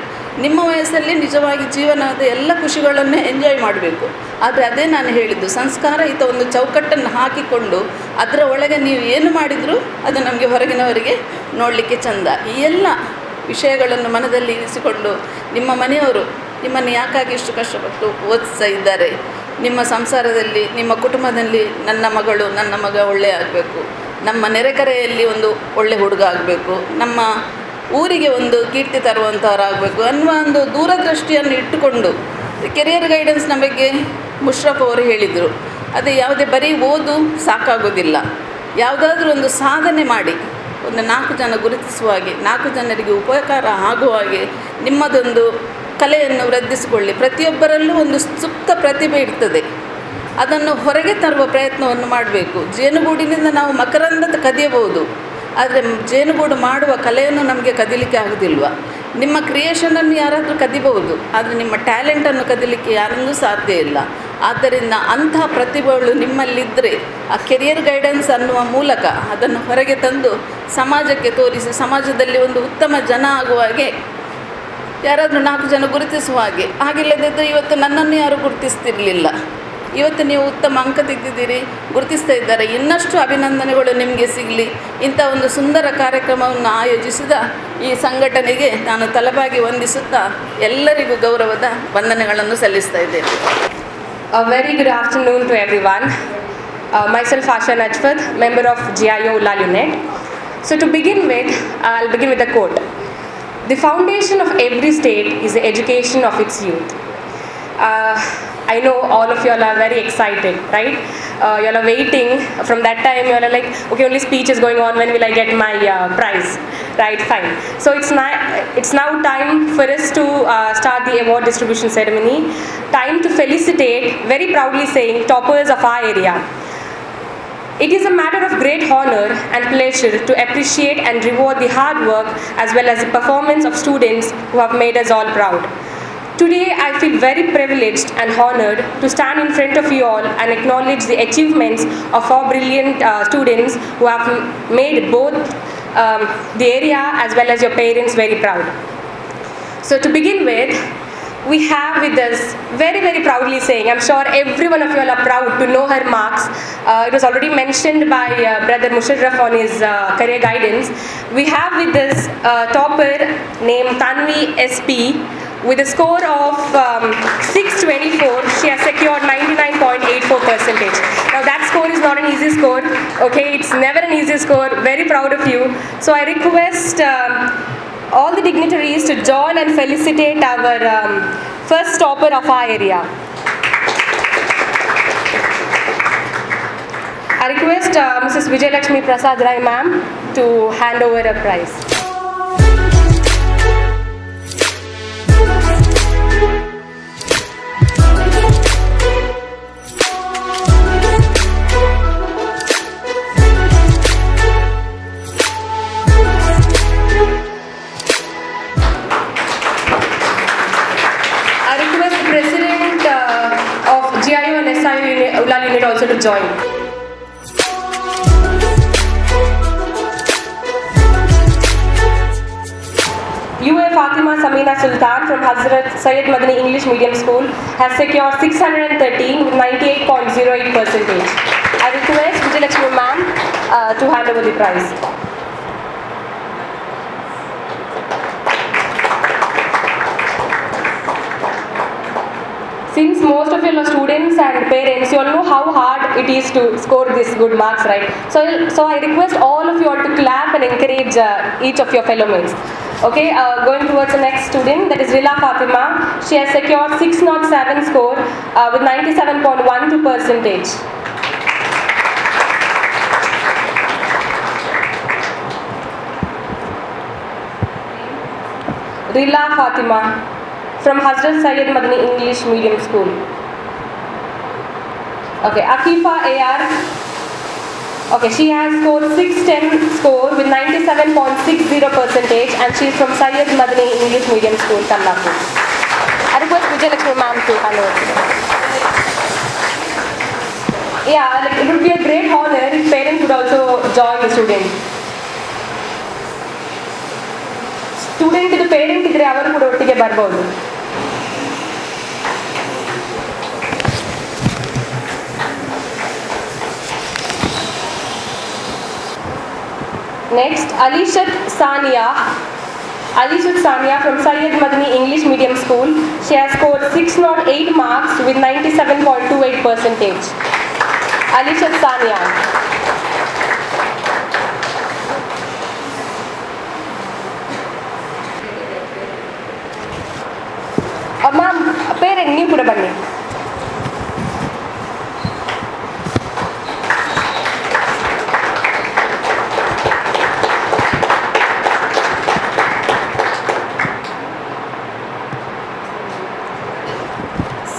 ನಿಮ್ಮ ವಯಸ್ಸಲ್ಲಿ ನಿಜವಾಗಿ ಜೀವನದ ಎಲ್ಲ ಖುಷಿಗಳನ್ನು ಎಂಜಾಯ್ ಮಾಡಬೇಕು. ಆದರೆ ಅದೇ ನಾನು ಹೇಳಿದ್ದು, ಸಂಸ್ಕಾರಯುತ ಒಂದು ಚೌಕಟ್ಟನ್ನು ಹಾಕಿಕೊಂಡು ಅದರ ಒಳಗೆ ನೀವು ಏನು ಮಾಡಿದರೂ ಅದು ನಮಗೆ ಹೊರಗಿನವರಿಗೆ ನೋಡಲಿಕ್ಕೆ ಚೆಂದ. ಈ ಎಲ್ಲ ವಿಷಯಗಳನ್ನು ಮನದಲ್ಲಿ ಇರಿಸಿಕೊಂಡು ನಿಮ್ಮ ಮನೆಯವರು ನಿಮ್ಮನ್ನು ಯಾಕಾಗಿ ಇಷ್ಟು ಕಷ್ಟಪಟ್ಟು ಓದಿಸ್ತಾ ಇದ್ದಾರೆ, ನಿಮ್ಮ ಸಂಸಾರದಲ್ಲಿ, ನಿಮ್ಮ ಕುಟುಂಬದಲ್ಲಿ ನನ್ನ ಮಗಳು, ನನ್ನ ಮಗ ಒಳ್ಳೆಯ ಆಗಬೇಕು, ನಮ್ಮ ನೆರೆಕರೆಯಲ್ಲಿ ಒಂದು ಒಳ್ಳೆ ಹುಡುಗ ಆಗಬೇಕು, ನಮ್ಮ ಊರಿಗೆ ಒಂದು ಕೀರ್ತಿ ತರುವಂಥವರಾಗಬೇಕು ಅನ್ನುವ ಒಂದು ದೂರದೃಷ್ಟಿಯನ್ನು ಇಟ್ಟುಕೊಂಡು ಕೆರಿಯರ್ ಗೈಡೆನ್ಸ್ನ ಬಗ್ಗೆ ಮುಷ್ರಫ್ ಅವರು ಹೇಳಿದರು. ಅದೇ ಯಾವುದೇ ಬರೀ ಓದು ಸಾಕಾಗೋದಿಲ್ಲ, ಯಾವುದಾದ್ರೂ ಒಂದು ಸಾಧನೆ ಮಾಡಿ ಒಂದು 4 ಜನ ಗುರುತಿಸುವ ಹಾಗೆ, 4 ಜನರಿಗೆ ಉಪಕಾರ ಆಗುವ ಹಾಗೆ ನಿಮ್ಮದೊಂದು ಕಲೆಯನ್ನು ವೃದ್ಧಿಸಿಕೊಳ್ಳಿ. ಪ್ರತಿಯೊಬ್ಬರಲ್ಲೂ ಒಂದು ಸುಪ್ತ ಪ್ರತಿಭೆ ಇರ್ತದೆ, ಅದನ್ನು ಹೊರಗೆ ತರುವ ಪ್ರಯತ್ನವನ್ನು ಮಾಡಬೇಕು. ಜೇನುಗೂಡಿನಿಂದ ನಾವು ಮಕರಂದ ಕದಿಯಬಹುದು, ಆದರೆ ಜೇನುಗೂಡು ಮಾಡುವ ಕಲೆಯನ್ನು ನಮಗೆ ಕದಿಲಿಕ್ಕೆ ಆಗೋದಿಲ್ವ? ನಿಮ್ಮ ಕ್ರಿಯೇಷನನ್ನು ಯಾರಾದರೂ ಕದಿಬಹುದು, ಆದರೆ ನಿಮ್ಮ ಟ್ಯಾಲೆಂಟನ್ನು ಕದಿಲಿಕ್ಕೆ ಯಾರಿಂದೂ ಸಾಧ್ಯ ಇಲ್ಲ. ಆದ್ದರಿಂದ ಅಂತಹ ಪ್ರತಿಭೆಗಳು ನಿಮ್ಮಲ್ಲಿದ್ದರೆ ಆ ಕೆರಿಯರ್ ಗೈಡೆನ್ಸ್ ಅನ್ನುವ ಮೂಲಕ ಅದನ್ನು ಹೊರಗೆ ತಂದು ಸಮಾಜಕ್ಕೆ ತೋರಿಸಿ, ಸಮಾಜದಲ್ಲಿ ಒಂದು ಉತ್ತಮ ಜನ ಆಗುವ ಹಾಗೆ ಯಾರಾದರೂ 4 ಜನ ಗುರುತಿಸುವ ಹಾಗೆ. ಹಾಗಿಲ್ಲದಿದ್ದರೆ ಇವತ್ತು ನನ್ನನ್ನು ಯಾರೂ ಗುರುತಿಸ್ತಿರಲಿಲ್ಲ, ಇವತ್ತು ನೀವು ಉತ್ತಮ ಅಂಕ ತೆಗೆದಿದ್ದೀರಿ, ಗುರುತಿಸ್ತಾ ಇದ್ದಾರೆ. ಇನ್ನಷ್ಟು ಅಭಿನಂದನೆಗಳು ನಿಮಗೆ ಸಿಗಲಿ. ಇಂಥ ಒಂದು ಸುಂದರ ಕಾರ್ಯಕ್ರಮವನ್ನು ಆಯೋಜಿಸಿದ ಈ ಸಂಘಟನೆಗೆ ನಾನು ತಲೆಬಾಗಿ ವಂದಿಸುತ್ತಾ ಎಲ್ಲರಿಗೂ ಗೌರವದ ವಂದನೆಗಳನ್ನು ಸಲ್ಲಿಸ್ತಾ ಇದ್ದೇನೆ.
A very good afternoon to everyone. Myself Asha Najfat, member of G.I.O unit. So to begin with, I'll begin with a quote. The foundation of every state is the education of its youth. I know all of you all are very excited, right? You all are waiting. From that time, you all are like, okay, only speech is going on. When will I get my prize? Right, fine. So it's now time for us to start the award distribution ceremony. Time to felicitate, very proudly saying, toppers of our area. It is a matter of great honor and pleasure to appreciate and reward the hard work as well as the performance of students who have made us all proud. Today, I feel very privileged and honored to stand in front of you all and acknowledge the achievements of our brilliant students who have made both the area as well as your parents very proud. So to begin with, we have with us very, very proudly saying, I'm sure every one of you all are proud to know her marks. It was already mentioned by Brother Musharraf on his career guidance. We have with us topper named Tanvi SP. With a score of 624, she has secured 99.84%. Now that score is not an easy score, okay? It's never an easy score. Very proud of you. So I request all the dignitaries to join and felicitate our first topper of our area. I request Mrs. Vijayalakshmi Prasad Rai ma'am to hand over a prize. G.I.O and S.I.O unit also to join. UA Fatima Samina Sultan from Hazrat Syed Madani English Medium School has secured 613 with 98.08%. I request Vijayalakshmi ma'am to hand over the prize. Since most of you are students and parents, you all know how hard it is to score these good marks, right? So I request all of you all to clap and encourage each of your fellow mates. Okay, going towards the next student, that is Rila Fatima. She has secured 607 score with 97.12%. Rila Fatima from Hazrat Syed Madani English Medium School. Okay, Akifa AR. Okay, she has scored 610 score with 97.60% and she is from Syed Madani English Medium School, Kannapur. I request Vijayalakshmi ma'am to hand over. Yeah, like, it would be a great honor if parents would also join the student. Student ಇದು parent ಇದ್ರೆ ಅವರು ಕೂಡ ಒಟ್ಟಿಗೆ ಬರ್ಬೋದು. Next, Alishat Sania from Syed Madani English Medium School. She has scored 608 marks with 97.28%. Alishat Sania. ಬೇರೆ ನೀವು ಕೂಡ ಬನ್ನಿ.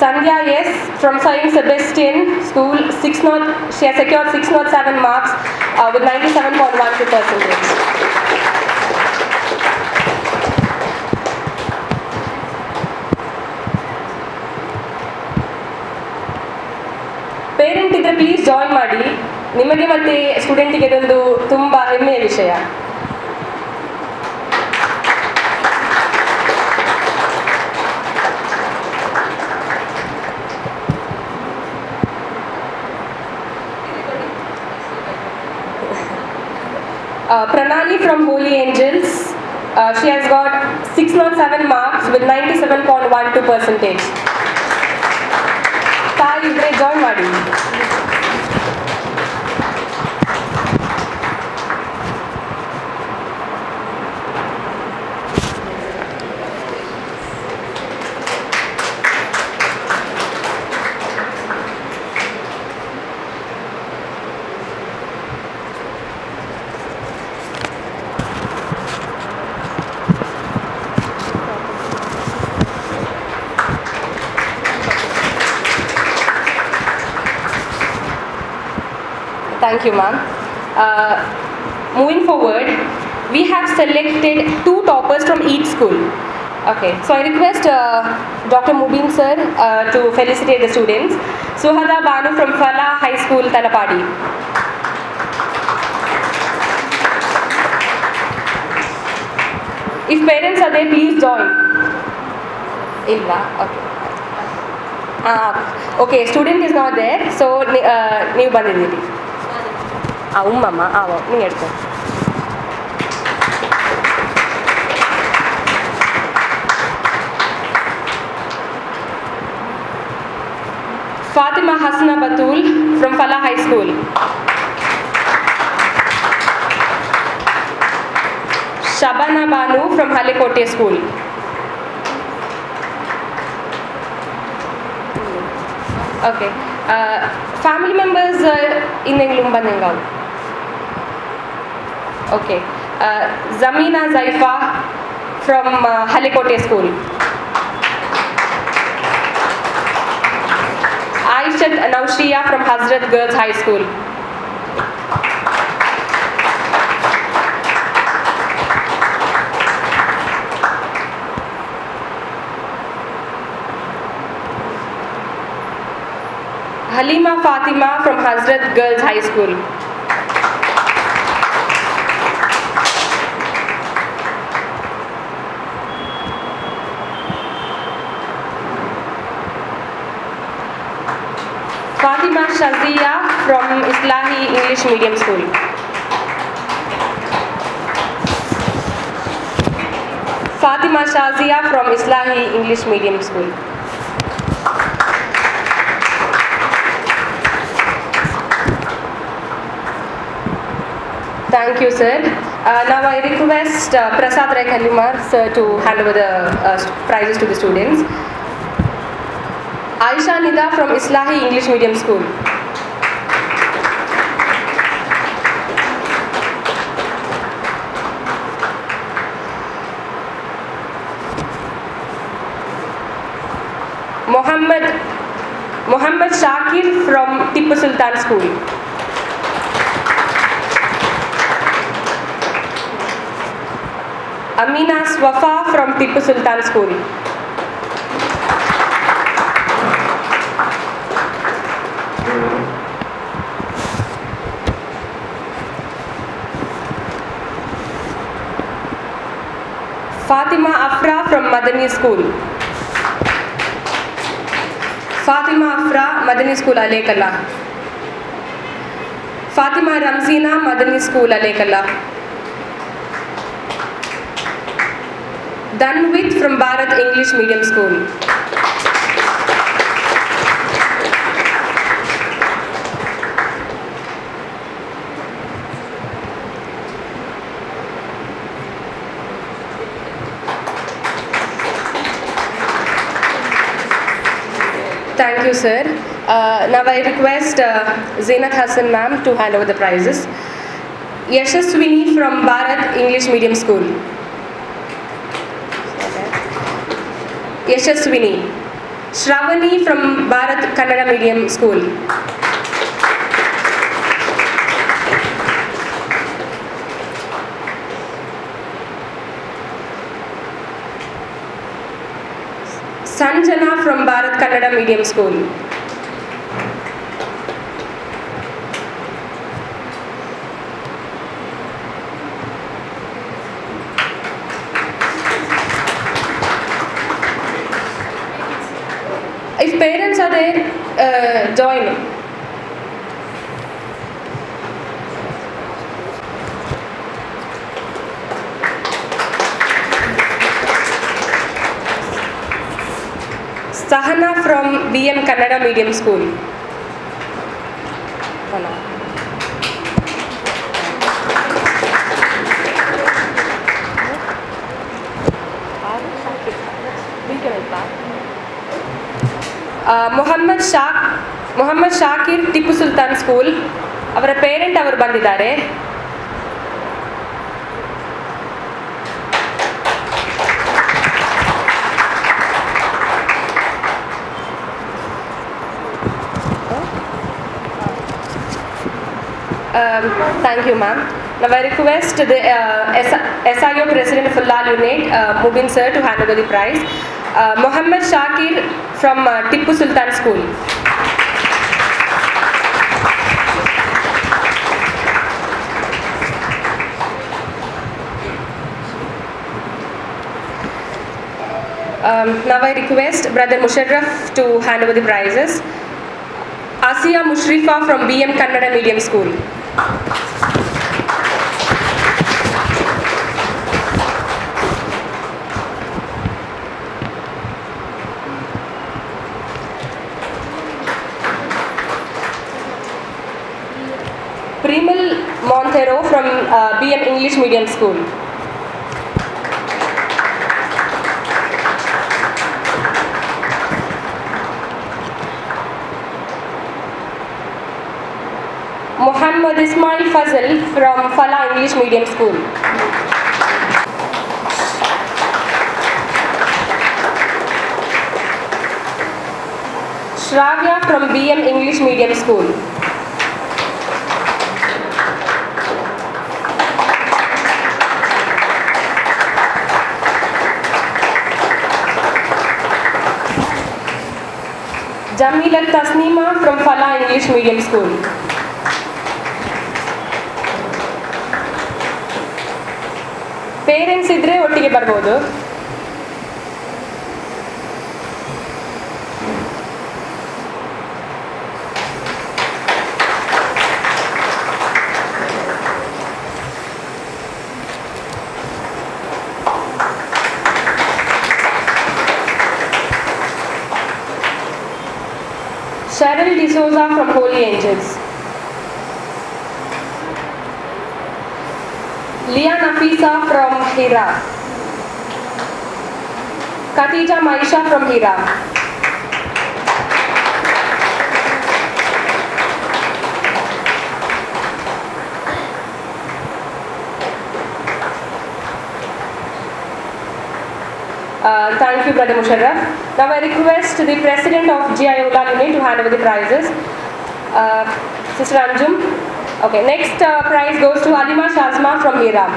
Sandhya S. from St. Sebastian School, she has secured 607 marks with 97.12%. Parent ಇದ್ರೆ ಪ್ಲೀಸ್ ಜಾಯಿನ್ ಮಾಡಿ. ನಿಮಗೆ ಮತ್ತು ಸ್ಟೂಡೆಂಟಿಗೆ ಇದೊಂದು ತುಂಬ ಹೆಮ್ಮೆಯ ವಿಷಯ. Pranali from Holy Angels, she has got 607 marks with 97.12%. ತಾಯಿ ಇದ್ರೆ ಜಾಯಿನ್ ಮಾಡಿ. Thank you, ma'am. Moving forward, we have selected 2 toppers from each school. Okay, so I request Dr. Mubin sir to felicitate the students. Suhada Banu from Fala High School, Talapadi. If parents are there, please join. Illa, okay. Okay, student is not there, so ನೀವು ಬಂದಿದ್ದೀರಿ. ಉಮ್ಮಮ್ಮ ನೀ ಹೇಳ್ಕೊ. Fatima Hasna Batul from Fala High School. Shabana Banu from Halekote School. Okay. Family members in Banengal. Okay. Zamina Zaifa from Halekote School. Aishat Naushiya from Hazrat Girls High School. Halima Fatima from Hazrat Girls High School. Fatima Shazia from Islahi English Medium School. Fatima Shazia from Islahi English Medium School. Thank you, sir. Now I request Prasad Rai Kalimar sir to hand over the prizes to the students. Aisha Nida from Islahi English Medium School. Mohammed Shakir from Tipu Sultan School. Amina Swafa from Tipu Sultan School. Fatima Afra from Madani School. Fatima Afra, Madani School, Alekala. Fatima Ramzina, Madani School, Alekala. Danwit from Bharat English Medium School. Thank you, sir. Now I request Zainat Hassan ma'am to hand over the prizes. Yashaswini from Bharat English Medium School. Yashaswini. Shravani from Bharat Kannada Medium School. Sanjana from Bharat Kannada Medium School. If parents are there, join. Sahana from BM Kannada Medium School. Muhammad Shakir Tipu Sultan School. Avara parent avaru bandidare. Thank you, ma'am. Now I request the S.I.O President of Ulal Unit, Mubin sir, to hand over the prize. Muhammad Shakir from Tipu Sultan School. Now I request Brother Musharraf to hand over the prizes. Asiya Mushrifa from BM Kannada Medium School. Primal Montero from BM English Medium School. Muhammad Ismail Fazal from Fala English Medium School. Shravya from BM English Medium School. Jamila Tasnima from Fala English Medium School. Parents idre ottige barbodu. Cheryl D'Souza from Holy Angels. Leah Nafisa from Hira. Khatija Maisha from Hira. Thank you, Brother Musharraf. Now I request the President of G.I.O Unit to hand over the prizes. Sister Anjum. Okay, next prize goes to Alima Shazma from Hira.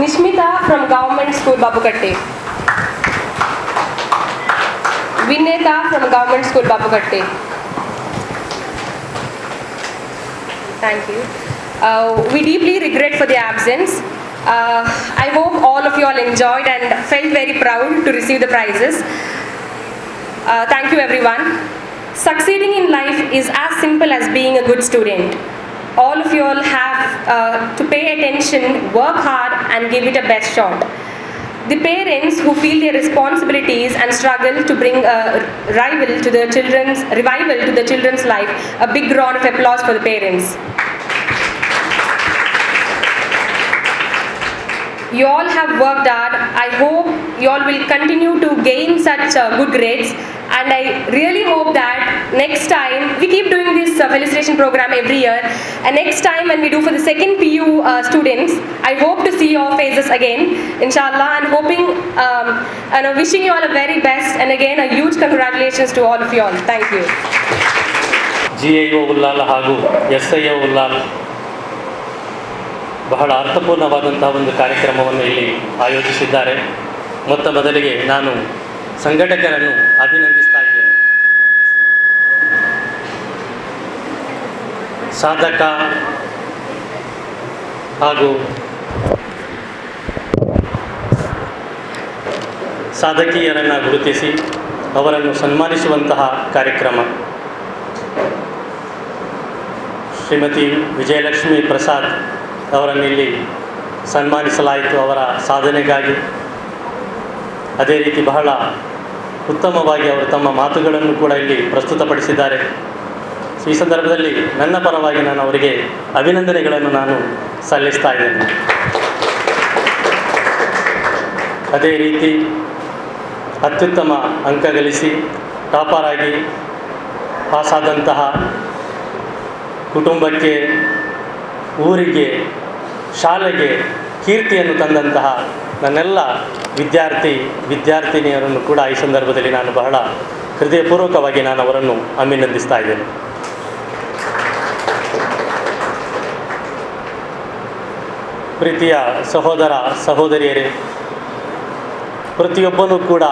Nishmita from Government School Babukatte. Vineta from Government School Babukatte. Thank you. We deeply regret for the absence. I hope all of you all enjoyed and felt very proud to receive the prizes. Thank you everyone. Succeeding in life is as simple as being a good student. All of you all have to pay attention, work hard and give it a best shot. The parents who feel their responsibilities and struggle to bring a revival to the children's life. A big round of applause for the parents. You all have worked hard. I hope you all will continue to gain such good grades, and I really hope that next time we keep doing this felicitation program every year, and next time when we do for the second PU students, I hope to see your faces again, inshallah, and hoping and wishing you all a very best, and again a huge congratulations to all of you all. Thank you.
G.I.O Ullal ಹಾಗೂ S.I.O Ullal ಬಹಳ ಅರ್ಥಪೂರ್ಣವಾದಂತಹ ಒಂದು ಕಾರ್ಯಕ್ರಮವನ್ನು ಇಲ್ಲಿ ಆಯೋಜಿಸಿದ್ದಾರೆ. ಮೊತ್ತ ಮೊದಲಿಗೆ ನಾನು ಸಂಘಟಕರನ್ನು ಅಭಿನಂದಿಸ್ತಾ ಇದ್ದೇನೆ. ಸಾಧಕ ಹಾಗೂ ಸಾಧಕಿಯರನ್ನು ಗುರುತಿಸಿ ಅವರನ್ನು ಸನ್ಮಾನಿಸುವಂತಹ ಕಾರ್ಯಕ್ರಮ. ಶ್ರೀಮತಿ ವಿಜಯಲಕ್ಷ್ಮಿ ಪ್ರಸಾದ್ ಅವರನ್ನಿಲ್ಲಿ ಸನ್ಮಾನಿಸಲಾಯಿತು ಅವರ ಸಾಧನೆಗಾಗಿ. ಅದೇ ರೀತಿ ಬಹಳ ಉತ್ತಮವಾಗಿ ಅವರು ತಮ್ಮ ಮಾತುಗಳನ್ನು ಕೂಡ ಇಲ್ಲಿ ಪ್ರಸ್ತುತಪಡಿಸಿದ್ದಾರೆ. ಈ ಸಂದರ್ಭದಲ್ಲಿ ನನ್ನ ಪರವಾಗಿ ನಾನು ಅವರಿಗೆ ಅಭಿನಂದನೆಗಳನ್ನು ನಾನು ಸಲ್ಲಿಸ್ತಾ ಇದ್ದೇನೆ. ಅದೇ ರೀತಿ ಅತ್ಯುತ್ತಮ ಅಂಕ ಗಳಿಸಿ ಟಾಪರ್ ಆಗಿ ಪಾಸಾದಂತಹ ಕುಟುಂಬಕ್ಕೆ, ಊರಿಗೆ, ಶಾಲೆಗೆ ಕೀರ್ತಿಯನ್ನು ತಂದಂತಹ ನನ್ನೆಲ್ಲ ವಿದ್ಯಾರ್ಥಿನಿಯರನ್ನು ಕೂಡ ಈ ಸಂದರ್ಭದಲ್ಲಿ ನಾನು ಬಹಳ ಹೃದಯಪೂರ್ವಕವಾಗಿ ನಾನು ಅವರನ್ನು ಅಭಿನಂದಿಸ್ತಾ ಇದ್ದೇನೆ. ಪ್ರೀತಿಯ ಸಹೋದರ ಸಹೋದರಿಯರೇ, ಪ್ರತಿಯೊಬ್ಬನೂ ಕೂಡ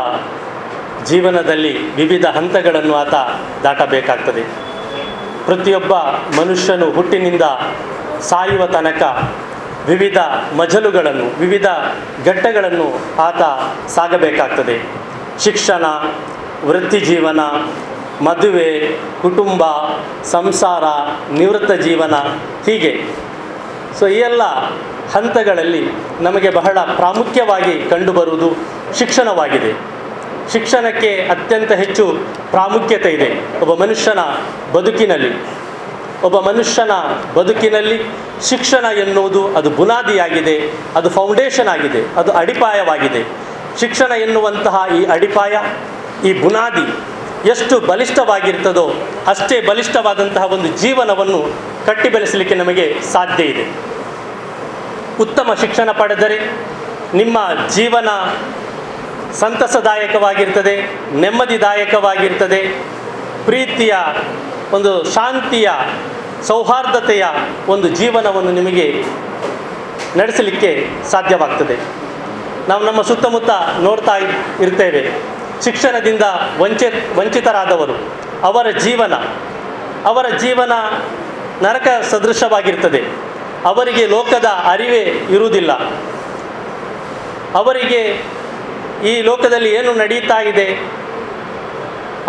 ಜೀವನದಲ್ಲಿ ವಿವಿಧ ಹಂತಗಳನ್ನು ಆತ ದಾಟಬೇಕಾಗ್ತದೆ. ಪ್ರತಿಯೊಬ್ಬ ಮನುಷ್ಯನು ಹುಟ್ಟಿನಿಂದ ಸಾಯುವ ತನಕ ವಿವಿಧ ಮಜಲುಗಳನ್ನು, ವಿವಿಧ ಘಟ್ಟಗಳನ್ನು ಆತ ಸಾಗಬೇಕಾಗ್ತದೆ. ಶಿಕ್ಷಣ, ವೃತ್ತಿ ಜೀವನ, ಮದುವೆ, ಕುಟುಂಬ, ಸಂಸಾರ, ನಿವೃತ್ತ ಜೀವನ, ಹೀಗೆ. ಸೊ ಈ ಎಲ್ಲ ಹಂತಗಳಲ್ಲಿ ನಮಗೆ ಬಹಳ ಪ್ರಾಮುಖ್ಯವಾಗಿ ಕಂಡುಬರುವುದು ಶಿಕ್ಷಣವಾಗಿದೆ. ಶಿಕ್ಷಣಕ್ಕೆ ಅತ್ಯಂತ ಹೆಚ್ಚು ಪ್ರಾಮುಖ್ಯತೆ ಇದೆ ಒಬ್ಬ ಮನುಷ್ಯನ ಬದುಕಿನಲ್ಲಿ. ಶಿಕ್ಷಣ ಎನ್ನುವುದು ಅದು ಬುನಾದಿಯಾಗಿದೆ, ಅದು ಫೌಂಡೇಶನ್ ಆಗಿದೆ, ಅದು ಅಡಿಪಾಯವಾಗಿದೆ. ಶಿಕ್ಷಣ ಎನ್ನುವಂತಹ ಈ ಅಡಿಪಾಯ, ಈ ಬುನಾದಿ ಎಷ್ಟು ಬಲಿಷ್ಠವಾಗಿರ್ತದೋ ಅಷ್ಟೇ ಬಲಿಷ್ಠವಾದಂತಹ ಒಂದು ಜೀವನವನ್ನು ಕಟ್ಟಿ ಬೆಳೆಸಲಿಕ್ಕೆ ನಮಗೆ ಸಾಧ್ಯ ಇದೆ. ಉತ್ತಮ ಶಿಕ್ಷಣ ಪಡೆದರೆ ನಿಮ್ಮ ಜೀವನ ಸಂತಸದಾಯಕವಾಗಿರ್ತದೆ, ನೆಮ್ಮದಿದಾಯಕವಾಗಿರ್ತದೆ, ಪ್ರೀತಿಯ ಒಂದು ಶಾಂತಿಯ, ಸೌಹಾರ್ದತೆಯ ಒಂದು ಜೀವನವನ್ನು ನಿಮಗೆ ನಡೆಸಲಿಕ್ಕೆ ಸಾಧ್ಯವಾಗ್ತದೆ. ನಾವು ನಮ್ಮ ಸುತ್ತಮುತ್ತ ನೋಡ್ತಾ ಇರ್ತೇವೆ, ಶಿಕ್ಷಣದಿಂದ ವಂಚಿತರಾದವರು, ಅವರ ಜೀವನ ನರಕ ಸದೃಶವಾಗಿರ್ತದೆ. ಅವರಿಗೆ ಲೋಕದ ಅರಿವೇ ಇರುವುದಿಲ್ಲ. ಅವರಿಗೆ ಈ ಲೋಕದಲ್ಲಿ ಏನು ನಡೀತಾ ಇದೆ,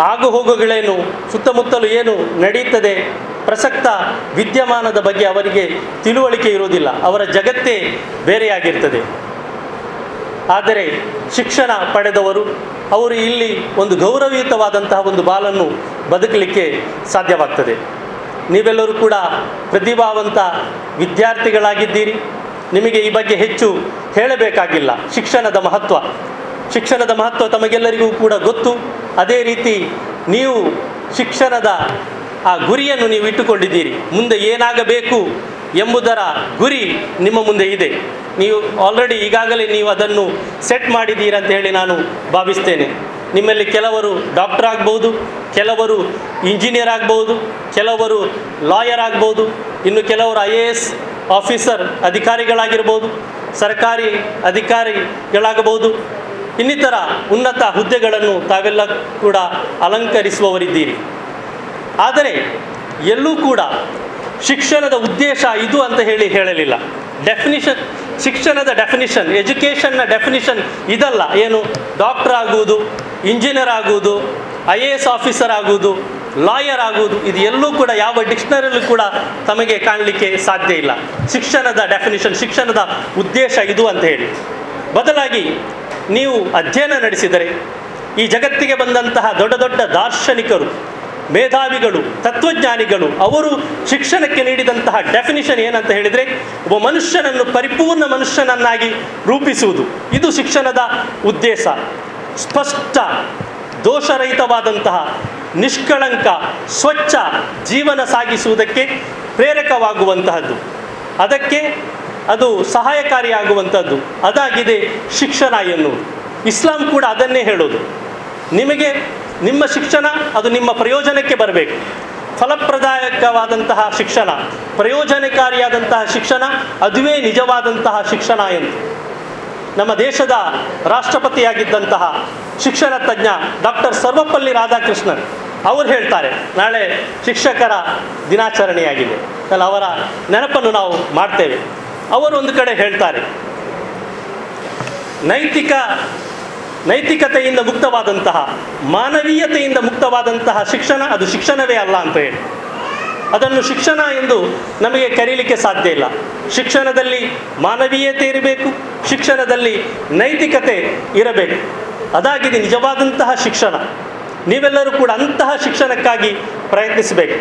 ಆಗುಹೋಗುಗಳೇನು, ಸುತ್ತಮುತ್ತಲು ಏನು ನಡೆಯುತ್ತದೆ, ಪ್ರಸಕ್ತ ವಿದ್ಯಮಾನದ ಬಗ್ಗೆ ಅವರಿಗೆ ತಿಳುವಳಿಕೆ ಇರುವುದಿಲ್ಲ. ಅವರ ಜಗತ್ತೇ ಬೇರೆಯಾಗಿರ್ತದೆ. ಆದರೆ ಶಿಕ್ಷಣ ಪಡೆದವರು ಅವರು ಇಲ್ಲಿ ಒಂದು ಗೌರವಯುತವಾದಂತಹ ಒಂದು ಬಾಳನ್ನು ಬದುಕಲಿಕ್ಕೆ ಸಾಧ್ಯವಾಗ್ತದೆ. ನೀವೆಲ್ಲರೂ ಕೂಡ ಪ್ರತಿಭಾವಂತ ವಿದ್ಯಾರ್ಥಿಗಳಾಗಿದ್ದೀರಿ. ನಿಮಗೆ ಈ ಬಗ್ಗೆ ಹೆಚ್ಚು ಹೇಳಬೇಕಾಗಿಲ್ಲ. ಶಿಕ್ಷಣದ ಮಹತ್ವ ತಮಗೆಲ್ಲರಿಗೂ ಕೂಡ ಗೊತ್ತು. ಅದೇ ರೀತಿ ನೀವು ಶಿಕ್ಷಣದ ಆ ಗುರಿಯನ್ನು ನೀವು ಇಟ್ಟುಕೊಂಡಿದ್ದೀರಿ. ಮುಂದೆ ಏನಾಗಬೇಕು ಎಂಬುದರ ಗುರಿ ನಿಮ್ಮ ಮುಂದೆ ಇದೆ. ನೀವು ಆಲ್ರೆಡಿ ಈಗಾಗಲೇ ನೀವು ಅದನ್ನು ಸೆಟ್ ಮಾಡಿದ್ದೀರಂತ ಹೇಳಿ ನಾನು ಭಾವಿಸ್ತೇನೆ. ನಿಮ್ಮಲ್ಲಿ ಕೆಲವರು ಡಾಕ್ಟರ್ ಆಗ್ಬೋದು, ಕೆಲವರು ಇಂಜಿನಿಯರ್ ಆಗ್ಬೋದು, ಕೆಲವರು ಲಾಯರ್ ಆಗ್ಬೋದು, ಇನ್ನು ಕೆಲವರು IAS ಆಫೀಸರ್ ಅಧಿಕಾರಿಗಳಾಗಿರ್ಬೋದು, ಸರ್ಕಾರಿ ಅಧಿಕಾರಿಗಳಾಗಬಹುದು, ಇನ್ನಿತರ ಉನ್ನತ ಹುದ್ದೆಗಳನ್ನು ತಾವೆಲ್ಲ ಕೂಡ ಅಲಂಕರಿಸುವವರಿದ್ದೀರಿ. ಆದರೆ ಎಲ್ಲೂ ಕೂಡ ಶಿಕ್ಷಣದ ಉದ್ದೇಶ ಇದು ಅಂತ ಹೇಳಲಿಲ್ಲ. ಶಿಕ್ಷಣದ ಡೆಫಿನಿಷನ್, ಎಜುಕೇಷನ್ನ ಡೆಫಿನಿಷನ್ ಇದಲ್ಲ. ಏನು ಡಾಕ್ಟರ್ ಆಗುವುದು, ಇಂಜಿನಿಯರ್ ಆಗುವುದು, IAS ಆಫೀಸರ್ ಆಗುವುದು, ಲಾಯರ್ ಆಗುವುದು, ಇದು ಎಲ್ಲೂ ಕೂಡ ಯಾವ ಡಿಕ್ಷನರಿಯಲ್ಲೂ ಕೂಡ ತಮಗೆ ಕಾಣಲಿಕ್ಕೆ ಸಾಧ್ಯ ಇಲ್ಲ. ಶಿಕ್ಷಣದ ಡೆಫಿನಿಷನ್, ಶಿಕ್ಷಣದ ಉದ್ದೇಶ ಇದು ಅಂತ ಹೇಳಿ. ಬದಲಾಗಿ ನೀವು ಅಧ್ಯಯನ ನಡೆಸಿದರೆ ಈ ಜಗತ್ತಿಗೆ ಬಂದಂತಹ ದೊಡ್ಡ ದೊಡ್ಡ ದಾರ್ಶನಿಕರು, ಮೇಧಾವಿಗಳು, ತತ್ವಜ್ಞಾನಿಗಳು ಅವರು ಶಿಕ್ಷಣಕ್ಕೆ ನೀಡಿದಂತಹ ಡೆಫಿನಿಷನ್ ಏನಂತ ಹೇಳಿದರೆ, ಒಬ್ಬ ಮನುಷ್ಯನನ್ನು ಪರಿಪೂರ್ಣ ಮನುಷ್ಯನನ್ನಾಗಿ ರೂಪಿಸುವುದು. ಇದು ಶಿಕ್ಷಣದ ಉದ್ದೇಶ. ಸ್ಪಷ್ಟ, ದೋಷರಹಿತವಾದಂತಹ, ನಿಷ್ಕಳಂಕ, ಸ್ವಚ್ಛ ಜೀವನ ಸಾಗಿಸುವುದಕ್ಕೆ ಪ್ರೇರಕವಾಗುವಂತಹದ್ದು, ಅದಕ್ಕೆ ಅದು ಸಹಾಯಕಾರಿಯಾಗುವಂಥದ್ದು ಅದಾಗಿದೆ ಶಿಕ್ಷಣ ಎನ್ನುವುದು. ಇಸ್ಲಾಂ ಕೂಡ ಅದನ್ನೇ ಹೇಳೋದು. ನಿಮಗೆ ನಿಮ್ಮ ಶಿಕ್ಷಣ ಅದು ನಿಮ್ಮ ಪ್ರಯೋಜನಕ್ಕೆ ಬರಬೇಕು. ಫಲಪ್ರದಾಯಕವಾದಂತಹ ಶಿಕ್ಷಣ, ಪ್ರಯೋಜನಕಾರಿಯಾದಂತಹ ಶಿಕ್ಷಣ, ಅದುವೇ ನಿಜವಾದಂತಹ ಶಿಕ್ಷಣ ಎಂದು ನಮ್ಮ ದೇಶದ ರಾಷ್ಟ್ರಪತಿಯಾಗಿದ್ದಂತಹ ಶಿಕ್ಷಣ ತಜ್ಞ ಡಾಕ್ಟರ್ ಸರ್ವಪಲ್ಲಿ ರಾಧಾಕೃಷ್ಣನ್ ಅವರು ಹೇಳ್ತಾರೆ. ನಾಳೆ ಶಿಕ್ಷಕರ ದಿನಾಚರಣೆಯಾಗಿದೆ ಅಲ್ಲ, ಅವರ ನೆನಪನ್ನು ನಾವು ಮಾಡ್ತೇವೆ. ಅವರು ಒಂದು ಕಡೆ ಹೇಳ್ತಾರೆ, ನೈತಿಕತೆಯಿಂದ ಮುಕ್ತವಾದಂತಹ, ಮಾನವೀಯತೆಯಿಂದ ಮುಕ್ತವಾದಂತಹ ಶಿಕ್ಷಣ ಅದು ಶಿಕ್ಷಣವೇ ಅಲ್ಲ ಅಂತ ಹೇಳಿ. ಅದನ್ನು ಶಿಕ್ಷಣ ಎಂದು ನಮಗೆ ಕರೀಲಿಕ್ಕೆ ಸಾಧ್ಯ ಇಲ್ಲ. ಶಿಕ್ಷಣದಲ್ಲಿ ಮಾನವೀಯತೆ ಇರಬೇಕು, ಶಿಕ್ಷಣದಲ್ಲಿ ನೈತಿಕತೆ ಇರಬೇಕು. ಅದಾಗಿದೆ ನಿಜವಾದಂತಹ ಶಿಕ್ಷಣ. ನೀವೆಲ್ಲರೂ ಕೂಡ ಅಂತಹ ಶಿಕ್ಷಣಕ್ಕಾಗಿ ಪ್ರಯತ್ನಿಸಬೇಕು.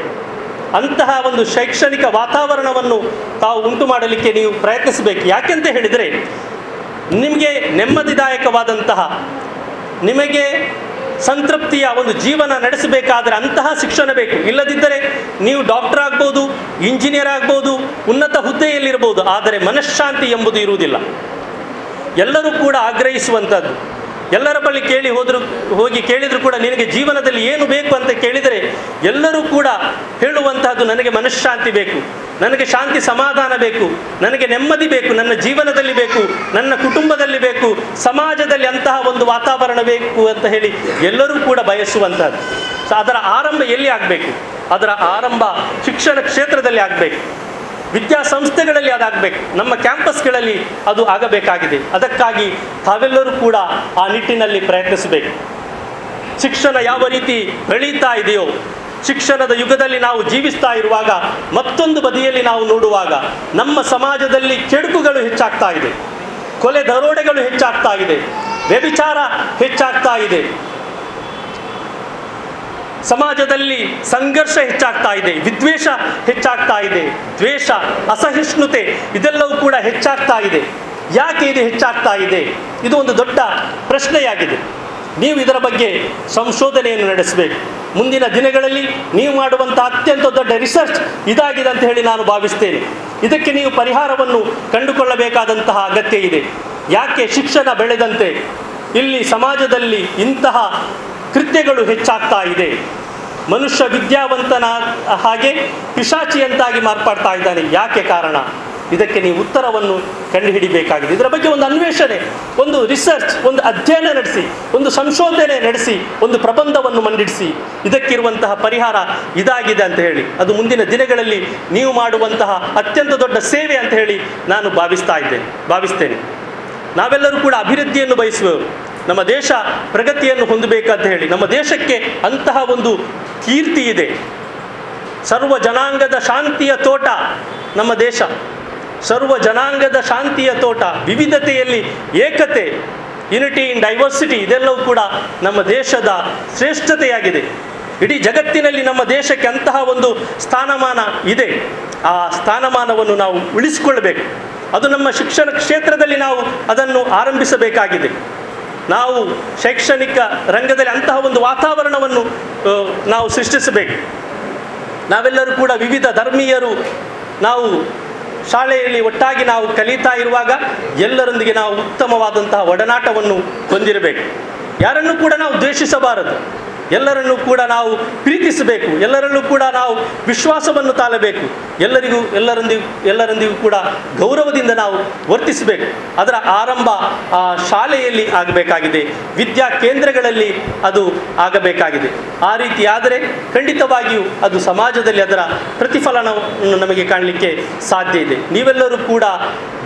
ಅಂತಹ ಒಂದು ಶೈಕ್ಷಣಿಕ ವಾತಾವರಣವನ್ನು ತಾವು ಉಂಟು ಮಾಡಲಿಕ್ಕೆ ನೀವು ಪ್ರಯತ್ನಿಸಬೇಕು. ಯಾಕೆಂತ ಹೇಳಿದರೆ, ನಿಮಗೆ ನೆಮ್ಮದಿದಾಯಕವಾದಂತಹ, ನಿಮಗೆ ಸಂತೃಪ್ತಿಯ ಒಂದು ಜೀವನ ನಡೆಸಬೇಕಾದರೆ ಅಂತಹ ಶಿಕ್ಷಣ ಬೇಕು. ಇಲ್ಲದಿದ್ದರೆ ನೀವು ಡಾಕ್ಟರ್ ಆಗ್ಬೋದು, ಇಂಜಿನಿಯರ್ ಆಗ್ಬೋದು, ಉನ್ನತ ಹುದ್ದೆಯಲ್ಲಿರ್ಬೋದು, ಆದರೆ ಮನಃಶಾಂತಿ ಎಂಬುದು ಇರುವುದಿಲ್ಲ. ಎಲ್ಲರೂ ಕೂಡ ಆಗ್ರಹಿಸುವಂಥದ್ದು. ಎಲ್ಲರ ಬಳಿ ಹೋಗಿ ಕೇಳಿದರೂ ಕೂಡ ನಿನಗೆ ಜೀವನದಲ್ಲಿ ಏನು ಬೇಕು ಅಂತ ಕೇಳಿದರೆ ಎಲ್ಲರೂ ಕೂಡ ಹೇಳುವಂತಹದ್ದು, ನನಗೆ ಮನಃಶಾಂತಿ ಬೇಕು, ನನಗೆ ಶಾಂತಿ ಸಮಾಧಾನ ಬೇಕು, ನನಗೆ ನೆಮ್ಮದಿ ಬೇಕು, ನನ್ನ ಜೀವನದಲ್ಲಿ ಬೇಕು, ನನ್ನ ಕುಟುಂಬದಲ್ಲಿ ಬೇಕು, ಸಮಾಜದಲ್ಲಿ ಅಂತಹ ಒಂದು ವಾತಾವರಣ ಬೇಕು ಅಂತ ಹೇಳಿ ಎಲ್ಲರೂ ಕೂಡ ಬಯಸುವಂಥದ್ದು. ಸೊ ಅದರ ಆರಂಭ ಎಲ್ಲಿ ಆಗಬೇಕು? ಅದರ ಆರಂಭ ಶಿಕ್ಷಣ ಕ್ಷೇತ್ರದಲ್ಲಿ ಆಗಬೇಕು, ವಿದ್ಯಾಸಂಸ್ಥೆಗಳಲ್ಲಿ ಅದಾಗಬೇಕು, ನಮ್ಮ ಕ್ಯಾಂಪಸ್ಗಳಲ್ಲಿ ಅದು ಆಗಬೇಕಾಗಿದೆ. ಅದಕ್ಕಾಗಿ ತಾವೆಲ್ಲರೂ ಕೂಡ ಆ ನಿಟ್ಟಿನಲ್ಲಿ ಪ್ರಯತ್ನಿಸಬೇಕು. ಶಿಕ್ಷಣ ಯಾವ ರೀತಿ ಬೆಳೀತಾ ಇದೆಯೋ, ಶಿಕ್ಷಣದ ಯುಗದಲ್ಲಿ ನಾವು ಜೀವಿಸ್ತಾ ಇರುವಾಗ ಮತ್ತೊಂದು ಬದಿಯಲ್ಲಿ ನಾವು ನೋಡುವಾಗ ನಮ್ಮ ಸಮಾಜದಲ್ಲಿ ಕೆಡುಕುಗಳು ಹೆಚ್ಚಾಗ್ತಾ ಇದೆ, ಕೊಲೆ ದರೋಡೆಗಳು ಹೆಚ್ಚಾಗ್ತಾ ಇದೆ, ವ್ಯಭಿಚಾರ ಹೆಚ್ಚಾಗ್ತಾ ಇದೆ, ಸಮಾಜದಲ್ಲಿ ಸಂಘರ್ಷ ಹೆಚ್ಚಾಗ್ತಾ ಇದೆ, ವಿದ್ವೇಷ ಹೆಚ್ಚಾಗ್ತಾ ಇದೆ, ದ್ವೇಷ, ಅಸಹಿಷ್ಣುತೆ ಇದೆಲ್ಲವೂ ಕೂಡ ಹೆಚ್ಚಾಗ್ತಾ ಇದೆ. ಯಾಕೆ ಇದು ಹೆಚ್ಚಾಗ್ತಾ ಇದೆ? ಇದು ಒಂದು ದೊಡ್ಡ ಪ್ರಶ್ನೆಯಾಗಿದೆ. ನೀವು ಇದರ ಬಗ್ಗೆ ಸಂಶೋಧನೆಯನ್ನು ನಡೆಸಬೇಕು. ಮುಂದಿನ ದಿನಗಳಲ್ಲಿ ನೀವು ಮಾಡುವಂಥ ಅತ್ಯಂತ ದೊಡ್ಡ ರಿಸರ್ಚ್ ಇದಾಗಿದೆ ಅಂತ ಹೇಳಿ ನಾನು ಭಾವಿಸ್ತೇನೆ. ಇದಕ್ಕೆ ನೀವು ಪರಿಹಾರವನ್ನು ಕಂಡುಕೊಳ್ಳಬೇಕಾದಂತಹ ಅಗತ್ಯ ಇದೆ. ಯಾಕೆ ಶಿಕ್ಷಣ ಬೆಳೆದಂತೆ ಇಲ್ಲಿ ಸಮಾಜದಲ್ಲಿ ಇಂತಹ ಕೃತ್ಯಗಳು ಹೆಚ್ಚಾಗ್ತಾ ಇದೆ? ಮನುಷ್ಯ ವಿದ್ಯಾವಂತನ ಹಾಗೆ ಪಿಶಾಚಿಯಂತಾಗಿ ಮಾರ್ಪಾಡ್ತಾ ಇದ್ದಾನೆ. ಯಾಕೆ ಕಾರಣ? ಇದಕ್ಕೆ ನೀವು ಉತ್ತರವನ್ನು ಕಂಡುಹಿಡಿಬೇಕಾಗಿದೆ. ಇದರ ಬಗ್ಗೆ ಒಂದು ಅನ್ವೇಷಣೆ, ಒಂದು ರಿಸರ್ಚ್, ಒಂದು ಅಧ್ಯಯನ ನಡೆಸಿ, ಒಂದು ಸಂಶೋಧನೆ ನಡೆಸಿ, ಒಂದು ಪ್ರಬಂಧವನ್ನು ಮಂಡಿಸಿ ಇದಕ್ಕಿರುವಂತಹ ಪರಿಹಾರ ಇದಾಗಿದೆ ಅಂತ ಹೇಳಿ, ಅದು ಮುಂದಿನ ದಿನಗಳಲ್ಲಿ ನೀವು ಮಾಡುವಂತಹ ಅತ್ಯಂತ ದೊಡ್ಡ ಸೇವೆ ಅಂತ ಹೇಳಿ ನಾನು ಭಾವಿಸ್ತೇನೆ. ನಾವೆಲ್ಲರೂ ಕೂಡ ಅಭಿವೃದ್ಧಿಯನ್ನು ಬಯಸುವವರು, ನಮ್ಮ ದೇಶ ಪ್ರಗತಿಯನ್ನು ಹೊಂದಬೇಕಂತ ಹೇಳಿ. ನಮ್ಮ ದೇಶಕ್ಕೆ ಅಂತಹ ಒಂದು ಕೀರ್ತಿ ಇದೆ. ಸರ್ವ ಜನಾಂಗದ ಶಾಂತಿಯ ತೋಟ ನಮ್ಮ ದೇಶ, ಸರ್ವ ಜನಾಂಗದ ಶಾಂತಿಯ ತೋಟ, ವಿವಿಧತೆಯಲ್ಲಿ ಏಕತೆ, ಯುನಿಟಿ ಇನ್ ಡೈವರ್ಸಿಟಿ, ಇದೆಲ್ಲವೂ ಕೂಡ ನಮ್ಮ ದೇಶದ ಶ್ರೇಷ್ಠತೆಯಾಗಿದೆ. ಇಡೀ ಜಗತ್ತಿನಲ್ಲಿ ನಮ್ಮ ದೇಶಕ್ಕೆ ಅಂತಹ ಒಂದು ಸ್ಥಾನಮಾನ ಇದೆ. ಆ ಸ್ಥಾನಮಾನವನ್ನು ನಾವು ಉಳಿಸಿಕೊಳ್ಳಬೇಕು. ಅದು ನಮ್ಮ ಶಿಕ್ಷಣ ಕ್ಷೇತ್ರದಲ್ಲಿ ನಾವು ಅದನ್ನು ಆರಂಭಿಸಬೇಕಾಗಿದೆ. ನಾವು ಶೈಕ್ಷಣಿಕ ರಂಗದಲ್ಲಿ ಅಂತಹ ಒಂದು ವಾತಾವರಣವನ್ನು ನಾವು ಸೃಷ್ಟಿಸಬೇಕು. ನಾವೆಲ್ಲರೂ ಕೂಡ ವಿವಿಧ ಧರ್ಮೀಯರು ನಾವು ಶಾಲೆಯಲ್ಲಿ ಒಟ್ಟಾಗಿ ನಾವು ಕಲಿತಾ ಇರುವಾಗ ಎಲ್ಲರೊಂದಿಗೆ ನಾವು ಉತ್ತಮವಾದಂತಹ ಒಡನಾಟವನ್ನು ಹೊಂದಿರಬೇಕು. ಯಾರನ್ನು ಕೂಡ ನಾವು ದ್ವೇಷಿಸಬಾರದು, ಎಲ್ಲರನ್ನೂ ಕೂಡ ನಾವು ಪ್ರೀತಿಸಬೇಕು, ಎಲ್ಲರಲ್ಲೂ ಕೂಡ ನಾವು ವಿಶ್ವಾಸವನ್ನು ತಾಳಬೇಕು, ಎಲ್ಲರೊಂದಿಗೂ ಕೂಡ ಗೌರವದಿಂದ ನಾವು ವರ್ತಿಸಬೇಕು. ಅದರ ಆರಂಭ ಆ ಶಾಲೆಯಲ್ಲಿ ಆಗಬೇಕಾಗಿದೆ, ವಿದ್ಯಾ ಕೇಂದ್ರಗಳಲ್ಲಿ ಅದು ಆಗಬೇಕಾಗಿದೆ. ಆ ರೀತಿ ಆದರೆ ಖಂಡಿತವಾಗಿಯೂ ಅದು ಸಮಾಜದಲ್ಲಿ ಅದರ ಪ್ರತಿಫಲನವನ್ನು ನಮಗೆ ಕಾಣಲಿಕ್ಕೆ ಸಾಧ್ಯ ಇದೆ. ನೀವೆಲ್ಲರೂ ಕೂಡ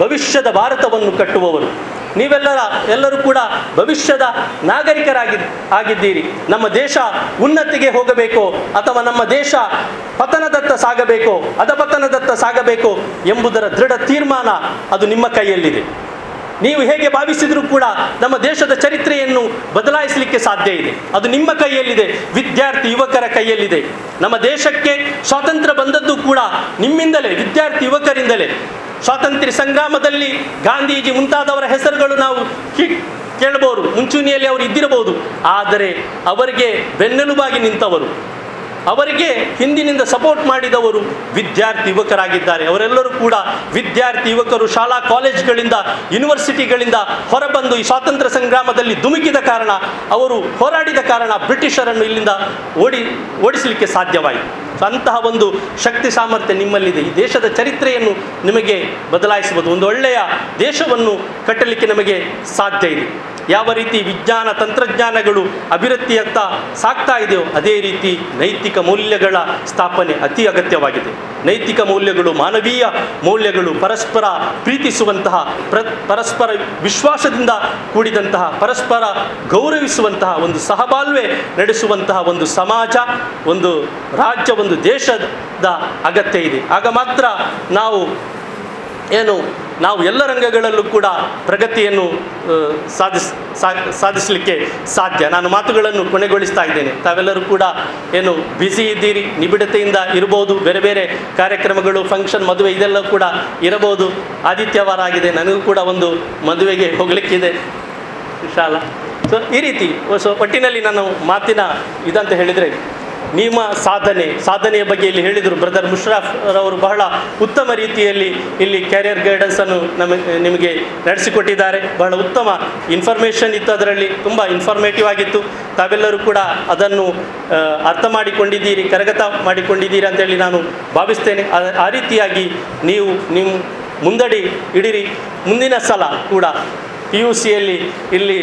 ಭವಿಷ್ಯದ ಭಾರತವನ್ನು ಕಟ್ಟುವವರು, ಎಲ್ಲರೂ ಕೂಡ ಭವಿಷ್ಯದ ನಾಗರಿಕರಾಗಿದ್ದೀರಿ. ನಮ್ಮ ದೇಶ ಉನ್ನತಿಗೆ ಹೋಗಬೇಕೋ ಅಥವಾ ನಮ್ಮ ದೇಶ ಪತನದತ್ತ ಸಾಗಬೇಕೋ, ಅಧಪತನದತ್ತ ಸಾಗಬೇಕೋ ಎಂಬುದರ ದೃಢ ತೀರ್ಮಾನ ಅದು ನಿಮ್ಮ ಕೈಯಲ್ಲಿದೆ. ನೀವು ಹೇಗೆ ಭಾವಿಸಿದರೂ ಕೂಡ ನಮ್ಮ ದೇಶದ ಚರಿತ್ರೆಯನ್ನು ಬದಲಾಯಿಸಲಿಕ್ಕೆ ಸಾಧ್ಯ ಇದೆ. ಅದು ನಿಮ್ಮ ಕೈಯಲ್ಲಿದೆ, ವಿದ್ಯಾರ್ಥಿ ಯುವಕರ ಕೈಯಲ್ಲಿದೆ. ನಮ್ಮ ದೇಶಕ್ಕೆ ಸ್ವಾತಂತ್ರ್ಯ ಬಂದದ್ದು ಕೂಡ ನಿಮ್ಮಿಂದಲೇ, ವಿದ್ಯಾರ್ಥಿ ಯುವಕರಿಂದಲೇ. ಸ್ವಾತಂತ್ರ್ಯ ಸಂಗ್ರಾಮದಲ್ಲಿ ಗಾಂಧೀಜಿ ಮುಂತಾದವರ ಹೆಸರುಗಳು ನಾವು ಕೇಳಬಹುದು, ಮುಂಚೂಣಿಯಲ್ಲಿ ಅವರು ಇದ್ದಿರಬಹುದು. ಆದರೆ ಅವರಿಗೆ ಬೆನ್ನೆಲುಬಾಗಿ ನಿಂತವರು, ಅವರಿಗೆ ಹಿಂದಿನಿಂದ ಸಪೋರ್ಟ್ ಮಾಡಿದವರು ವಿದ್ಯಾರ್ಥಿ ಯುವಕರಾಗಿದ್ದಾರೆ. ಅವರೆಲ್ಲರೂ ಕೂಡ ವಿದ್ಯಾರ್ಥಿ ಯುವಕರು ಶಾಲಾ ಕಾಲೇಜುಗಳಿಂದ, ಯೂನಿವರ್ಸಿಟಿಗಳಿಂದ ಹೊರಬಂದು ಈ ಸ್ವಾತಂತ್ರ್ಯ ಸಂಗ್ರಾಮದಲ್ಲಿ ಧುಮುಕಿದ ಕಾರಣ, ಅವರು ಹೋರಾಡಿದ ಕಾರಣ ಬ್ರಿಟಿಷರನ್ನು ಇಲ್ಲಿಂದ ಓಡಿಸಲಿಕ್ಕೆ ಸಾಧ್ಯವಾಯಿತು. ಅಂತಹ ಒಂದು ಶಕ್ತಿ ಸಾಮರ್ಥ್ಯ ನಿಮ್ಮಲ್ಲಿದೆ. ಈ ದೇಶದ ಚರಿತ್ರೆಯನ್ನು ನಿಮಗೆ ಬದಲಾಯಿಸಬಹುದು. ಒಂದು ಒಳ್ಳೆಯ ದೇಶವನ್ನು ಕಟ್ಟಲಿಕ್ಕೆ ನಮಗೆ ಸಾಧ್ಯ ಇದೆ. ಯಾವ ರೀತಿ ವಿಜ್ಞಾನ ತಂತ್ರಜ್ಞಾನಗಳು ಅಭಿವೃದ್ಧಿಯತ್ತ ಸಾಗ್ತಾ ಇದೆಯೋ ಅದೇ ರೀತಿ ನೈತಿಕ ಮೌಲ್ಯಗಳ ಸ್ಥಾಪನೆ ಅತಿ ಅಗತ್ಯವಾಗಿದೆ. ನೈತಿಕ ಮೌಲ್ಯಗಳು, ಮಾನವೀಯ ಮೌಲ್ಯಗಳು, ಪರಸ್ಪರ ಪ್ರೀತಿಸುವಂತಹ, ಪರಸ್ಪರ ವಿಶ್ವಾಸದಿಂದ ಕೂಡಿದಂತಹ, ಪರಸ್ಪರ ಗೌರವಿಸುವಂತಹ ಒಂದು ಸಹಬಾಳ್ವೆ ನಡೆಸುವಂತಹ ಒಂದು ಸಮಾಜ, ಒಂದು ರಾಜ್ಯ, ಒಂದು ದೇಶದ ಅಗತ್ಯ ಇದೆ. ಆಗ ಮಾತ್ರ ನಾವು ಎಲ್ಲ ರಂಗಗಳಲ್ಲೂ ಕೂಡ ಪ್ರಗತಿಯನ್ನು ಸಾಧಿಸಲಿಕ್ಕೆ ಸಾಧ್ಯ. ನಾನು ಮಾತುಗಳನ್ನು ಕೊನೆಗೊಳಿಸ್ತಾ ಇದ್ದೇನೆ. ತಾವೆಲ್ಲರೂ ಕೂಡ ಬ್ಯುಸಿ ಇದ್ದೀರಿ, ನಿಬಿಡತೆಯಿಂದ ಇರಬಹುದು. ಬೇರೆ ಬೇರೆ ಕಾರ್ಯಕ್ರಮಗಳು, ಫಂಕ್ಷನ್, ಮದುವೆ ಇದೆಲ್ಲ ಕೂಡ ಇರಬಹುದು. ಆದಿತ್ಯವಾರ ಆಗಿದೆ, ನನಗೂ ಕೂಡ ಒಂದು ಮದುವೆಗೆ ಹೋಗಲಿಕ್ಕಿದೆ ಇನ್ಶಾ ಅಲ್ಲಾ. ಸೊ ಈ ರೀತಿ ಒಟ್ಟಿನಲ್ಲಿ ನನ್ನ ಮಾತಿನ ಇದಂತ ಹೇಳಿದರೆ, ನಿಮ್ಮ ಸಾಧನೆಯ ಬಗ್ಗೆ ಇಲ್ಲಿ ಹೇಳಿದರು ಬ್ರದರ್ ಮುಷರಫ್ ರವರು. ಬಹಳ ಉತ್ತಮ ರೀತಿಯಲ್ಲಿ ಇಲ್ಲಿ ಕ್ಯಾರಿಯರ್ ಗೈಡೆನ್ಸನ್ನು ನಿಮಗೆ ನಡೆಸಿಕೊಟ್ಟಿದ್ದಾರೆ. ಬಹಳ ಉತ್ತಮ ಇನ್ಫಾರ್ಮೇಷನ್ ಇತ್ತು, ಅದರಲ್ಲಿ ತುಂಬ ಇನ್ಫಾರ್ಮೇಟಿವ್ ಆಗಿತ್ತು. ತಾವೆಲ್ಲರೂ ಕೂಡ ಅದನ್ನು ಅರ್ಥ ಮಾಡಿಕೊಂಡಿದ್ದೀರಿ, ಕರಗತ ಮಾಡಿಕೊಂಡಿದ್ದೀರಿ ಅಂತೇಳಿ ನಾನು ಭಾವಿಸ್ತೇನೆ. ಆ ರೀತಿಯಾಗಿ ನೀವು ಮುಂದಡಿ ಇಡಿರಿ. ಮುಂದಿನ ಸಲ ಕೂಡ PUCಯಲ್ಲಿ ಇಲ್ಲಿ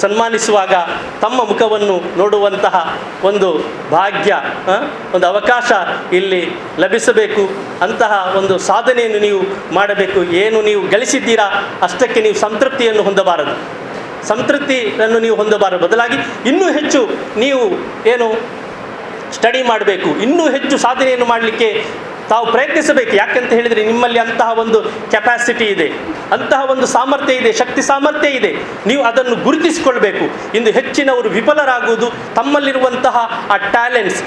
ಸನ್ಮಾನಿಸುವಾಗ ತಮ್ಮ ಮುಖವನ್ನು ನೋಡುವಂತಹ ಒಂದು ಭಾಗ್ಯ, ಒಂದು ಅವಕಾಶ ಇಲ್ಲಿ ಲಭಿಸಬೇಕು. ಅಂತಹ ಒಂದು ಸಾಧನೆಯನ್ನು ನೀವು ಮಾಡಬೇಕು. ಏನು ನೀವು ಗಳಿಸಿದ್ದೀರಾ ಅಷ್ಟಕ್ಕೆ ನೀವು ಸಂತೃಪ್ತಿಯನ್ನು ಹೊಂದಬಾರದು, ಸಂತೃಪ್ತಿಯನ್ನು ನೀವು ಹೊಂದಬಾರದು. ಬದಲಾಗಿ ಇನ್ನೂ ಹೆಚ್ಚು ನೀವು ಸ್ಟಡಿ ಮಾಡಬೇಕು, ಇನ್ನೂ ಹೆಚ್ಚು ಸಾಧನೆಯನ್ನು ಮಾಡಲಿಕ್ಕೆ ತಾವು ಪ್ರಯತ್ನಿಸಬೇಕು. ಯಾಕಂತ ಹೇಳಿದರೆ ನಿಮ್ಮಲ್ಲಿ ಅಂತಹ ಒಂದು ಕೆಪಾಸಿಟಿ ಇದೆ, ಅಂತಹ ಒಂದು ಸಾಮರ್ಥ್ಯ ಇದೆ, ಶಕ್ತಿ ಸಾಮರ್ಥ್ಯ ಇದೆ. ನೀವು ಅದನ್ನು ಗುರುತಿಸಿಕೊಳ್ಬೇಕು. ಇಂದು ಹೆಚ್ಚಿನವರು ವಿಫಲರಾಗುವುದು ತಮ್ಮಲ್ಲಿರುವಂತಹ ಆ ಟ್ಯಾಲೆಂಟ್ಸ್,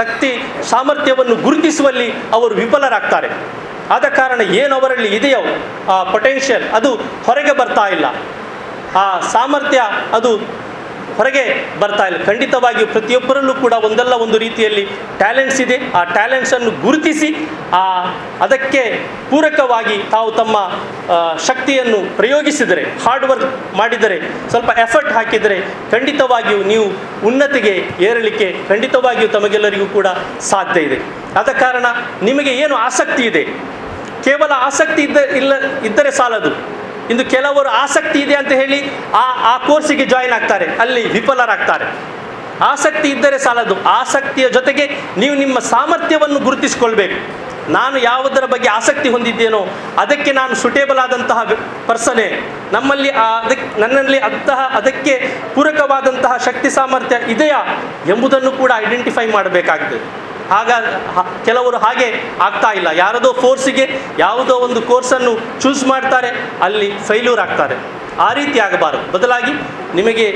ಶಕ್ತಿ ಸಾಮರ್ಥ್ಯವನ್ನು ಗುರುತಿಸುವಲ್ಲಿ ಅವರು ವಿಫಲರಾಗ್ತಾರೆ. ಆದ ಕಾರಣ ಏನು ಅವರಲ್ಲಿ ಇದೆಯೋ ಆ ಪೊಟೆನ್ಷಿಯಲ್ ಅದು ಹೊರಗೆ ಬರ್ತಾ ಇಲ್ಲ, ಆ ಸಾಮರ್ಥ್ಯ ಅದು ಹೊರಗೆ ಬರ್ತಾ ಇಲ್ಲ. ಖಂಡಿತವಾಗಿಯೂ ಪ್ರತಿಯೊಬ್ಬರಲ್ಲೂ ಕೂಡ ಒಂದಲ್ಲ ಒಂದು ರೀತಿಯಲ್ಲಿ ಟ್ಯಾಲೆಂಟ್ಸ್ ಇದೆ. ಆ ಟ್ಯಾಲೆಂಟ್ಸನ್ನು ಗುರುತಿಸಿ ಅದಕ್ಕೆ ಪೂರಕವಾಗಿ ತಾವು ತಮ್ಮ ಶಕ್ತಿಯನ್ನು ಪ್ರಯೋಗಿಸಿದರೆ, ಹಾರ್ಡ್ ವರ್ಕ್ ಮಾಡಿದರೆ, ಸ್ವಲ್ಪ ಎಫರ್ಟ್ ಹಾಕಿದರೆ ಖಂಡಿತವಾಗಿಯೂ ನೀವು ಉನ್ನತಿಗೆ ಏರಲಿಕ್ಕೆ ಖಂಡಿತವಾಗಿಯೂ ತಮಗೆಲ್ಲರಿಗೂ ಕೂಡ ಸಾಧ್ಯ ಇದೆ. ಆದ ಕಾರಣ ನಿಮಗೆ ಏನು ಆಸಕ್ತಿ ಇದೆ, ಕೇವಲ ಆಸಕ್ತಿ ಇದ್ದರೆ ಸಾಲದು. ಇಂದು ಕೆಲವರು ಆಸಕ್ತಿ ಇದೆ ಅಂತ ಹೇಳಿ ಆ ಕೋರ್ಸಿಗೆ ಜಾಯಿನ್ ಆಗ್ತಾರೆ, ಅಲ್ಲಿ ವಿಫಲರಾಗ್ತಾರೆ. ಆಸಕ್ತಿ ಇದ್ದರೆ ಸಾಲದು, ಆಸಕ್ತಿಯ ಜೊತೆಗೆ ನೀವು ನಿಮ್ಮ ಸಾಮರ್ಥ್ಯವನ್ನು ಗುರುತಿಸಿಕೊಳ್ಬೇಕು. ನಾನು ಯಾವುದರ ಬಗ್ಗೆ ಆಸಕ್ತಿ ಹೊಂದಿದ್ದೇನೋ ಅದಕ್ಕೆ ನಾನು ಸುಟೇಬಲ್ ಆದಂತಹ ಪರ್ಸನೇ, ನನ್ನಲ್ಲಿ ಅದಕ್ಕೆ ಪೂರಕವಾದಂತಹ ಶಕ್ತಿ ಸಾಮರ್ಥ್ಯ ಇದೆಯಾ ಎಂಬುದನ್ನು ಕೂಡ ಐಡೆಂಟಿಫೈ ಮಾಡಬೇಕಾಗ್ತದೆ. ಕೆಲವರು ಹಾಗೆ ಆಗ್ತಾ ಇಲ್ಲ. ಯಾರದೋ ಫೋರ್ಸಿಗೆ ಯಾವುದೋ ಒಂದು ಕೋರ್ಸನ್ನು ಚೂಸ್ ಮಾಡ್ತಾರೆ, ಅಲ್ಲಿ ಫೇಲ್ಯೂರ್ ಆಗ್ತಾರೆ. ಆ ರೀತಿ ಆಗಬಾರದು. ಬದಲಾಗಿ ನಿಮಗೆ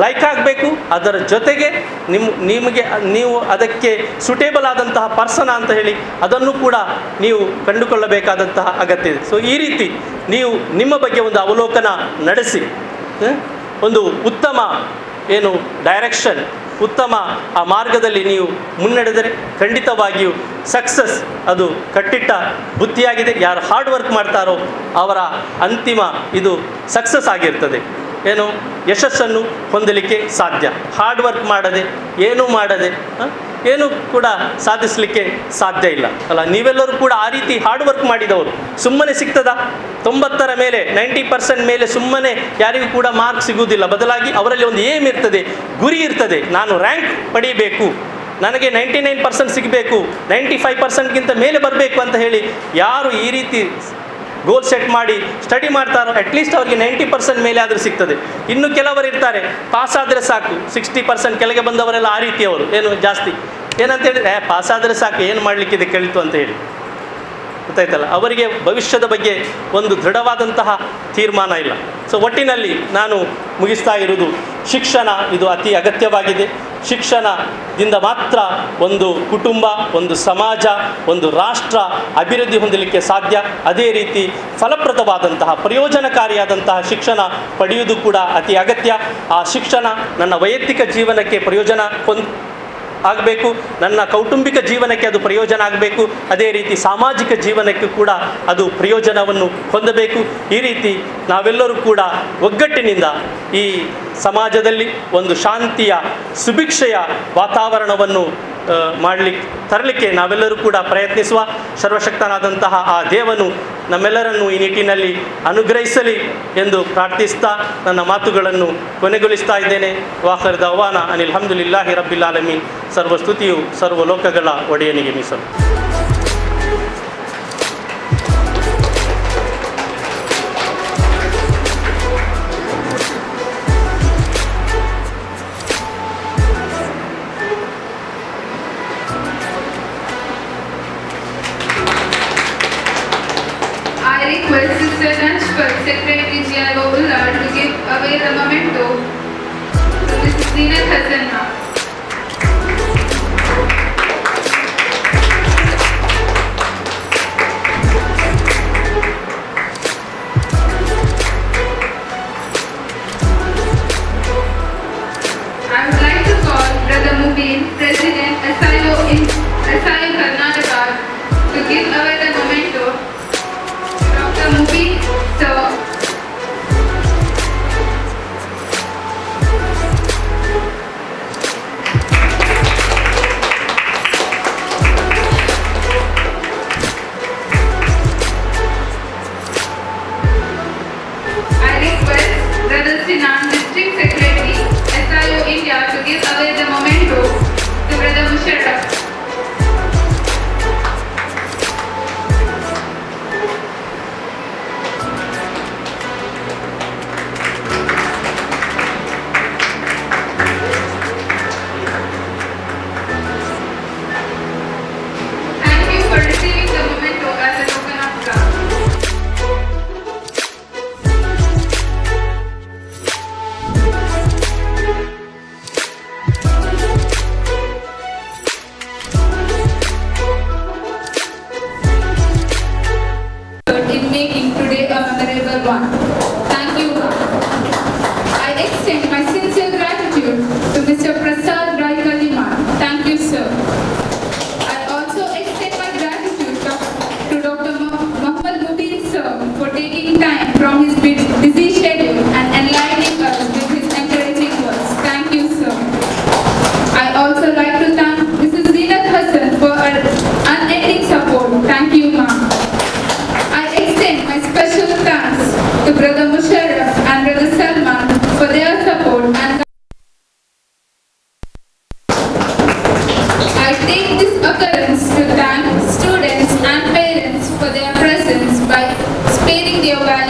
ಲೈಕ್ ಆಗಬೇಕು, ಅದರ ಜೊತೆಗೆ ನೀವು ಅದಕ್ಕೆ ಸುಟೇಬಲ್ ಆದಂತಹ ಪರ್ಸನ್ ಅಂತ ಹೇಳಿ ಅದನ್ನು ಕೂಡ ನೀವು ಕಂಡುಕೊಳ್ಳಬೇಕಾದಂತಹ ಅಗತ್ಯ ಇದೆ. ಸೊ ಈ ರೀತಿ ನೀವು ನಿಮ್ಮ ಬಗ್ಗೆ ಒಂದು ಅವಲೋಕನ ನಡೆಸಿ ಒಂದು ಉತ್ತಮ ಡೈರೆಕ್ಷನ್, ಉತ್ತಮ ಆ ಮಾರ್ಗದಲ್ಲಿ ನೀವು ಮುನ್ನಡೆದರೆ ಖಂಡಿತವಾಗಿಯೂ ಸಕ್ಸಸ್ ಅದು ಕಟ್ಟಿಟ್ಟ ಬುದ್ಧಿಯಾಗಿದೆ. ಯಾರು ಹಾರ್ಡ್ ವರ್ಕ್ ಮಾಡ್ತಾರೋ ಅವರ ಅಂತಿಮ ಇದು ಸಕ್ಸಸ್ ಆಗಿರ್ತದೆ. ಯಶಸ್ಸನ್ನು ಹೊಂದಲಿಕ್ಕೆ ಸಾಧ್ಯ. ಹಾರ್ಡ್ ವರ್ಕ್ ಮಾಡದೆ, ಏನೂ ಕೂಡ ಸಾಧಿಸಲಿಕ್ಕೆ ಸಾಧ್ಯ ಇಲ್ಲ ಅಲ್ಲ. ನೀವೆಲ್ಲರೂ ಕೂಡ ಆ ರೀತಿ ಹಾರ್ಡ್ ವರ್ಕ್ ಮಾಡಿದವರು. ಸುಮ್ಮನೆ ಸಿಗ್ತದಾ? 90 ಮೇಲೆ 90% ಮೇಲೆ ಸುಮ್ಮನೆ ಯಾರಿಗೂ ಕೂಡ ಮಾರ್ಕ್ ಸಿಗುವುದಿಲ್ಲ. ಬದಲಾಗಿ ಅವರಲ್ಲಿ ಒಂದು ಏಮ್ ಇರ್ತದೆ, ಗುರಿ ಇರ್ತದೆ. ನಾನು ರ್ಯಾಂಕ್ ಪಡೀಬೇಕು, ನನಗೆ 99% ಸಿಗಬೇಕು, 95%ಗಿಂತ ಮೇಲೆ ಬರಬೇಕು ಅಂತ ಹೇಳಿ ಯಾರು ಈ ರೀತಿ ಗೋಲ್ ಸೆಟ್ ಮಾಡಿ ಸ್ಟಡಿ ಮಾಡ್ತಾರೋ ಅಟ್ಲೀಸ್ಟ್ ಅವರಿಗೆ 90% ಮೇಲೆ ಆದರೂ ಸಿಗ್ತದೆ. ಇನ್ನು ಕೆಲವರು ಇರ್ತಾರೆ, ಪಾಸ್ ಆದರೆ ಸಾಕು, 60% ಕೆಳಗೆ ಬಂದವರೆಲ್ಲ ಆ ರೀತಿಯವರು ಜಾಸ್ತಿ ಏನಂತ ಹೇಳಿದ್ರೆ ಪಾಸ್ ಆದರೆ ಸಾಕು, ಏನು ಮಾಡಲಿಕ್ಕಿದೆ ಕಲಿತು ಅಂತ ಹೇಳಿ. ಗೊತ್ತಾಯ್ತಲ್ಲ, ಅವರಿಗೆ ಭವಿಷ್ಯದ ಬಗ್ಗೆ ಒಂದು ದೃಢವಾದಂತಹ ತೀರ್ಮಾನ ಇಲ್ಲ. ಸೊ ಒಟ್ಟಿನಲ್ಲಿ ನಾನು ಮುಗಿಸ್ತಾ ಇರುವುದು, ಶಿಕ್ಷಣ ಇದು ಅತಿ ಅಗತ್ಯವಾಗಿದೆ. ಶಿಕ್ಷಣದಿಂದ ಮಾತ್ರ ಒಂದು ಕುಟುಂಬ, ಒಂದು ಸಮಾಜ, ಒಂದು ರಾಷ್ಟ್ರ ಅಭಿವೃದ್ಧಿ ಹೊಂದಲಿಕ್ಕೆ ಸಾಧ್ಯ. ಅದೇ ರೀತಿ ಫಲಪ್ರದವಾದಂತಹ ಪ್ರಯೋಜನಕಾರಿಯಾದಂತಹ ಶಿಕ್ಷಣ ಪಡೆಯುವುದು ಕೂಡ ಅತಿ ಅಗತ್ಯ. ಆ ಶಿಕ್ಷಣ ನನ್ನ ವೈಯಕ್ತಿಕ ಜೀವನಕ್ಕೆ ಪ್ರಯೋಜನ ಆಗಬೇಕು, ನನ್ನ ಕೌಟುಂಬಿಕ ಜೀವನಕ್ಕೆ ಅದು ಪ್ರಯೋಜನ ಆಗಬೇಕು, ಅದೇ ರೀತಿ ಸಾಮಾಜಿಕ ಜೀವನಕ್ಕೆ ಕೂಡ ಅದು ಪ್ರಯೋಜನವನ್ನು ಹೊಂದಬೇಕು. ಈ ರೀತಿ ನಾವೆಲ್ಲರೂ ಕೂಡ ಒಗ್ಗಟ್ಟಿನಿಂದ ಈ ಸಮಾಜದಲ್ಲಿ ಒಂದು ಶಾಂತಿಯ ಸುಭಿಕ್ಷೆಯ ವಾತಾವರಣವನ್ನು ತರಲಿಕ್ಕೆ ನಾವೆಲ್ಲರೂ ಕೂಡ ಪ್ರಯತ್ನಿಸುವ. ಸರ್ವಶಕ್ತನಾದಂತಹ ಆ ದೇವನು ನಮ್ಮೆಲ್ಲರನ್ನು ಈ ನಿಟ್ಟಿನಲ್ಲಿ ಅನುಗ್ರಹಿಸಲಿ ಎಂದು ಪ್ರಾರ್ಥಿಸ್ತಾ ನನ್ನ ಮಾತುಗಳನ್ನು ಕೊನೆಗೊಳಿಸ್ತಾ ಇದ್ದೇನೆ. ವಾಖರ್ ದವಾನ ಅನಿಲ್ ಹಮ್ದುಲಿಲ್ಲಾಹಿ ರಬ್ಬಿಲ್ ಆಲಮೀನ್. ಸರ್ವಸ್ತುತಿಯು ಸರ್ವಲೋಕಗಳ ಒಡೆಯನಿಗೆ ಮೀಸಲು.
I request Sister Najfat, Secretary G.I.O. Ullal, to give away the memento to Mrs. Zeenat Hassan now. I would like to call Brother Mubin, President S.I.O. Karnataka, to give away the memento. Dr. Mubin, sir. I request Brother Sinan, District Secretary, S.I.O. India, to give away the memento to Brother Musharraf. Thank you for receiving the memento as a token of love. In making today a memorable one. Thank you. I extend my sincere gratitude to Mr. Prasad Rai Kaliman. Thank you, sir. I also extend my gratitude to Dr. Muhammad Mubin, sir, for taking time from his busy schedule and enlightening us with his encouraging words. Thank you, sir. I also like to thank Mrs. Zeenat Hassan for her unending support. Thank you, ma'am. I extend my special thanks to Brother Musharraf and Brother Salman for their support, and I take this occurrence to thank students and parents for their presence by sparing their valuable